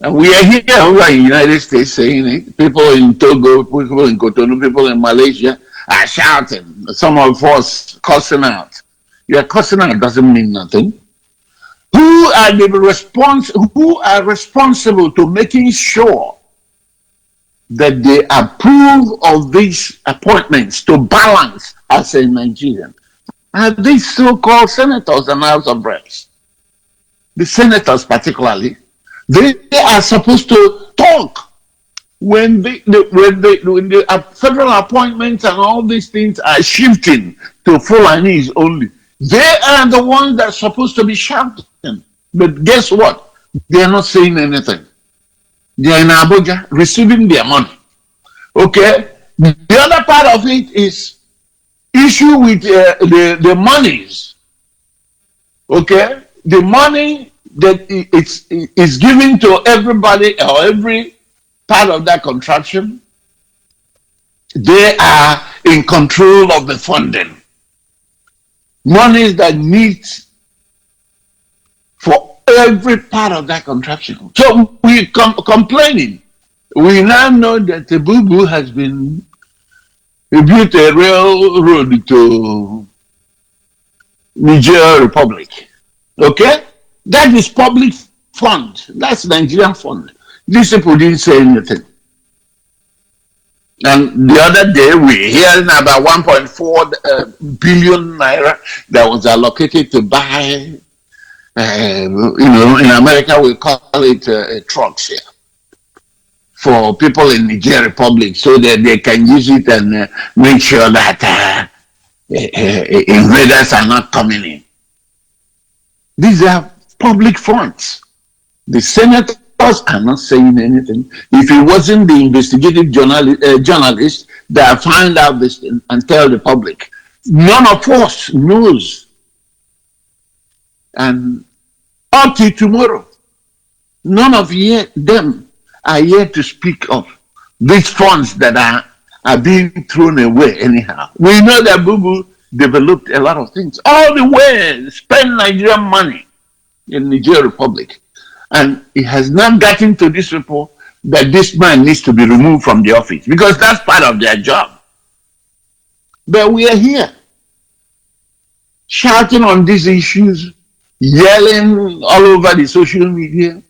And we are here over in the United States saying it. People in Togo, people in Cotonou, people in Malaysia are shouting. Some of us cussing out. Your cussing out doesn't mean nothing. Who are responsible to making sure that they approve of these appointments to balance as a Nigerian? And these so-called senators and House of Reps, the senators particularly, they are supposed to talk when the federal appointments and all these things are shifting to Fulanis only. They are the ones that are supposed to be shouting. But guess what? They are not saying anything. They are in Abuja receiving their money. Okay? The other part of it is issue with the monies. Okay, the money that it's given to everybody or every part of that contraption, they are in control of the funding. Monies that needs for every part of that contraption. So we complaining. We now know that the boo-boo has been built a railroad to Niger Republic. Okay? That is public fund. That's Nigerian fund. These people didn't say anything. And the other day we hearing about 1.4 billion naira that was allocated to buy, in America we call it trucks here for people in Niger Republic so that they can use it and make sure that invaders are not coming in. These are public funds. The senators are not saying anything. If it wasn't the investigative journalist that find out this thing and tell the public, none of us knows. And up to tomorrow, none of them are yet to speak of these funds that are being thrown away anyhow. We know that Boo-Boo developed a lot of things. All the way, spend Nigerian money in Niger Republic. And it has not gotten to this report that this man needs to be removed from the office because that's part of their job. But we are here shouting on these issues, yelling all over the social media,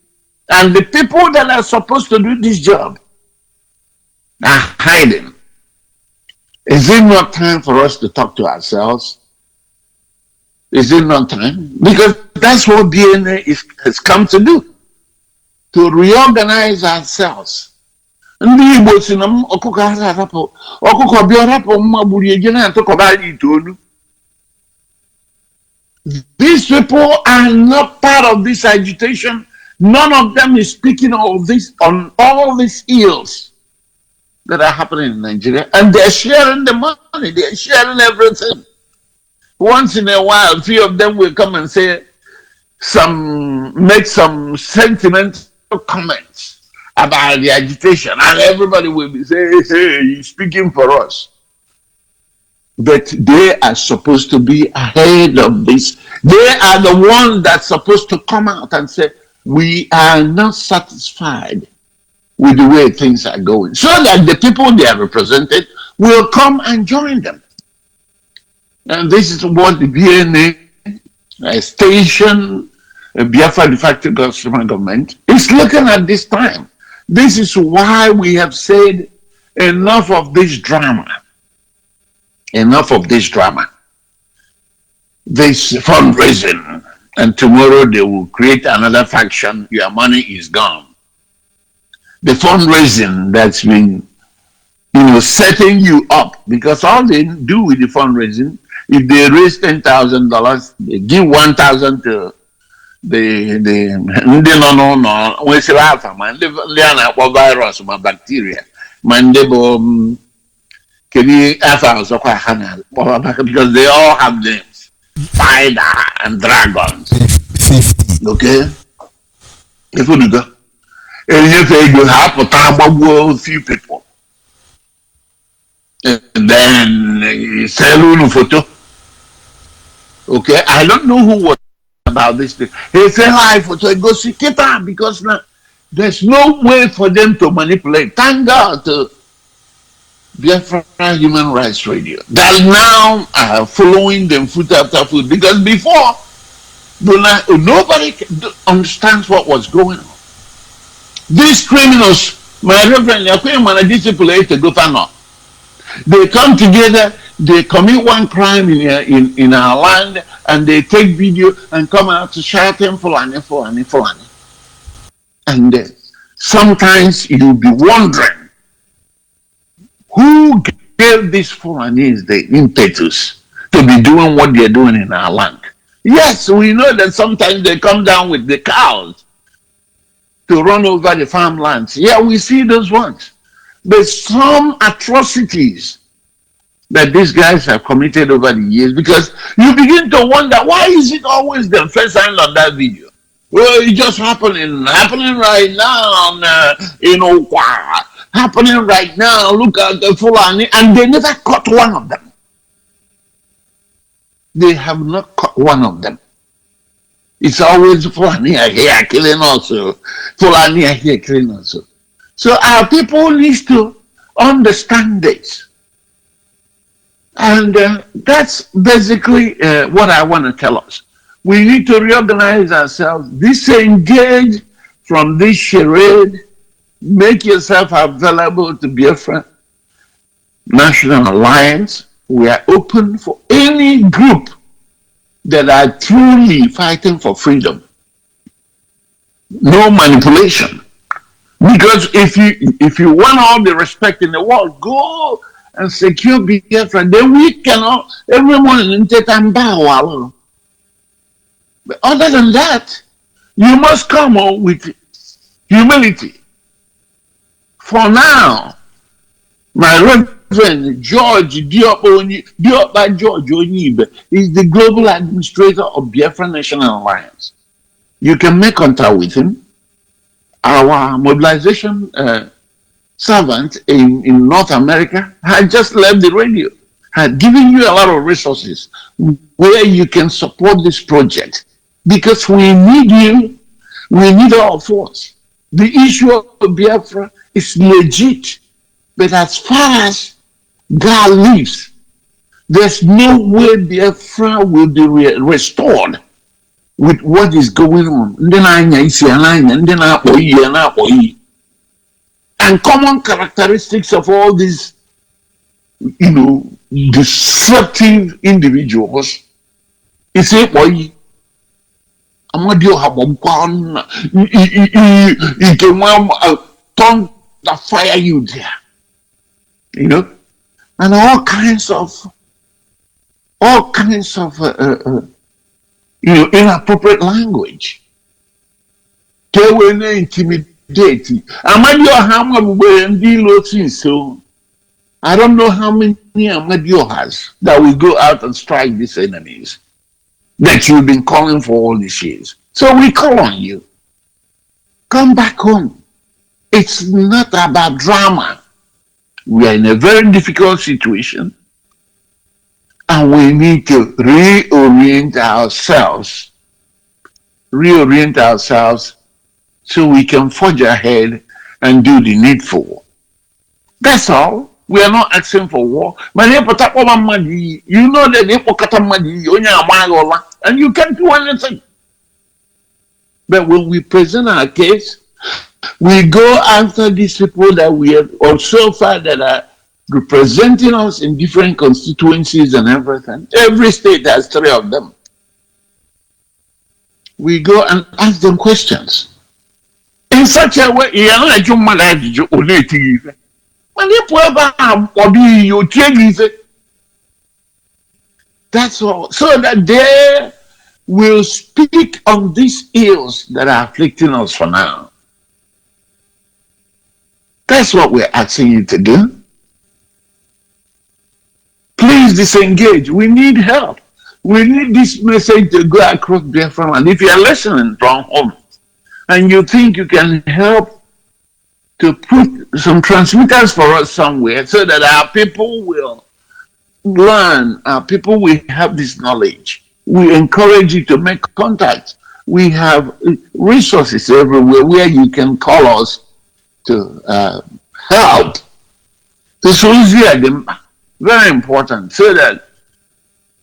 and the people that are supposed to do this job are hiding. Is it not time for us to talk to ourselves? Is it not time? Because that's what BNA has come to do, to reorganize ourselves. Ndị Igbo si na ọkụkọ ha rapụ ọkụkọ bịa rapụ mma gburu eje na atụkọba itoolu. These people are not part of this agitation. None of them is speaking of this on all these ills that are happening in Nigeria, and they're sharing the money, they're sharing everything. Once in a while, a few of them will come and say make some sentimental comments about the agitation, and everybody will be saying, hey, you're speaking for us. But they are supposed to be ahead of this. They are the ones that's supposed to come out and say, we are not satisfied with the way things are going, so that the people they are represented will come and join them. And this is what the BNA station, Biafra de facto government, is looking at this time. This is why we have said enough of this drama. Enough of this drama. This fundraising, and tomorrow they will create another faction. Your money is gone. The fundraising that's been, setting you up, because all they do with the fundraising, if they raise $10,000, they give 1,000 to the virus, bacteria, because they all have names, spider and dragons. 50. Okay? If you go, and you have a few people, and then you sell a photo. Okay, I don't know who was about this thing. He said, "Hi, photo go see Kita," because now there's no way for them to manipulate. Thank God to Biafra Human Rights Radio that now are following them foot after foot, because before nobody understands what was going on. These criminals, my reverend, the governor, they come together, they commit one crime in our land, and they take video and come out to shout them Fulani. And sometimes you'll be wondering, who gave these Fulanis the impetus to be doing what they're doing in our land? Yes, we know that sometimes they come down with the cows to run over the farmlands. Yeah, we see those ones. But some atrocities that these guys have committed over the years, because you begin to wonder, why is it always the first hand on that video? Well, it's just happening right now, happening right now. Look at the Fulani, and they never caught one of them. They have not caught one of them. It's always Fulani are here killing also. Fulani are here killing also. So our people need to understand this. And that's basically what I want to tell us. We need to reorganize ourselves, disengage from this charade, make yourself available to Biafra National Alliance. We are open for any group that are truly fighting for freedom. No manipulation. Because if you want all the respect in the world, go and secure Biafra. Then we cannot, everyone in Tetamba. But other than that, you must come on with humility. For now, my Reverend George Diop George ONYIBE is the global administrator of Biafra National Alliance. You can make contact with him. Our mobilization servant in North America had just left the radio, had given you a lot of resources where you can support this project. Because we need you, we need our force. The issue of Biafra is legit, but as far as God lives, there's no way Biafra will be restored with what is going on. And common characteristics of all these, disruptive individuals is a Amadio Habon, he can turn the fire you there, and all kinds of inappropriate language. They were intimidating. Amadio Hamam so I don't know how many Amadio has that will go out and strike these enemies that you've been calling for all these years. So we call on you. Come back home. It's not about drama. We are in a very difficult situation, and we need to reorient ourselves so we can forge ahead and do the needful. That's all. We are not asking for war. You know that and you can't do anything. But when we present our case, we go after these people that we have also far that are representing us in different constituencies and everything. Every state has 3 of them. We go and ask them questions. In such a way, that's all. So that they will speak on these ills that are afflicting us for now. That's what we're asking you to do. Please disengage. We need help. We need this message to go across Biafra. And if you're listening from home and you think you can help to put some transmitters for us somewhere so that our people will learn, our people will have this knowledge. We encourage you to make contact. We have resources everywhere where you can call us to help. This is very important so that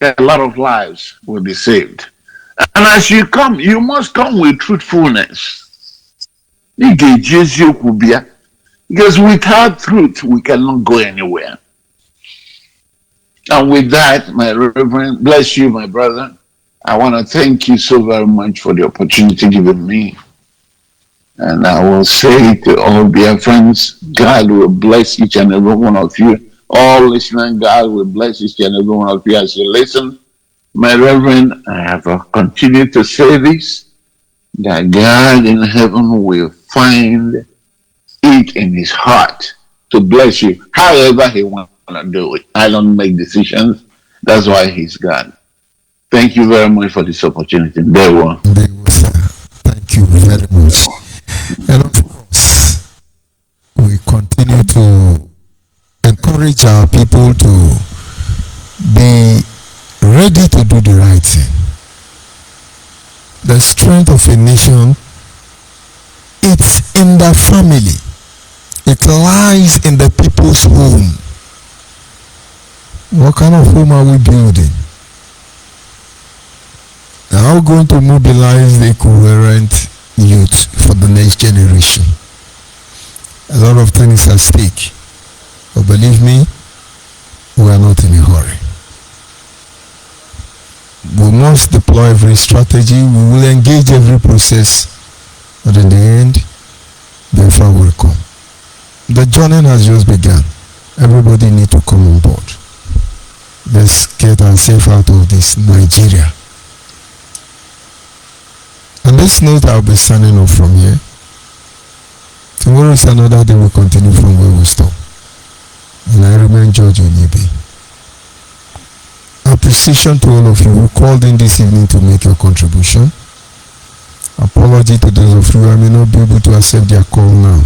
a lot of lives will be saved. And as you come, you must come with truthfulness. Because without truth, we cannot go anywhere. And with that, my Reverend, bless you, my brother. I want to thank you so very much for the opportunity given me. And I will say to all dear friends, God will bless each and every one of you. All listening, God will bless each and every one of you as you listen. My Reverend, I have continued to say this, that God in heaven will find it in his heart to bless you however he wants to do it. I don't make decisions. That's why he's God. Thank you very much for this opportunity. There we are. Thank you very much. And of course, we continue to encourage our people to be ready to do the right thing. The strength of a nation, it's in the family. It lies in the people's home. What kind of home are we building? How are we going to mobilize the coherent youth for the next generation? A lot of things at stake. But believe me, we are not in a hurry. We must deploy every strategy. We will engage every process. But in the end, Biafra will come. The journey has just begun. Everybody needs to come on board. Let's get ourselves out of this Nigeria. On this note, I'll be signing off from here. Tomorrow is another day. We'll continue from where we stop. And I remain George ONYIBE. Appreciation to all of you who called in this evening to make your contribution. Apology to those of you I may not be able to accept their call now.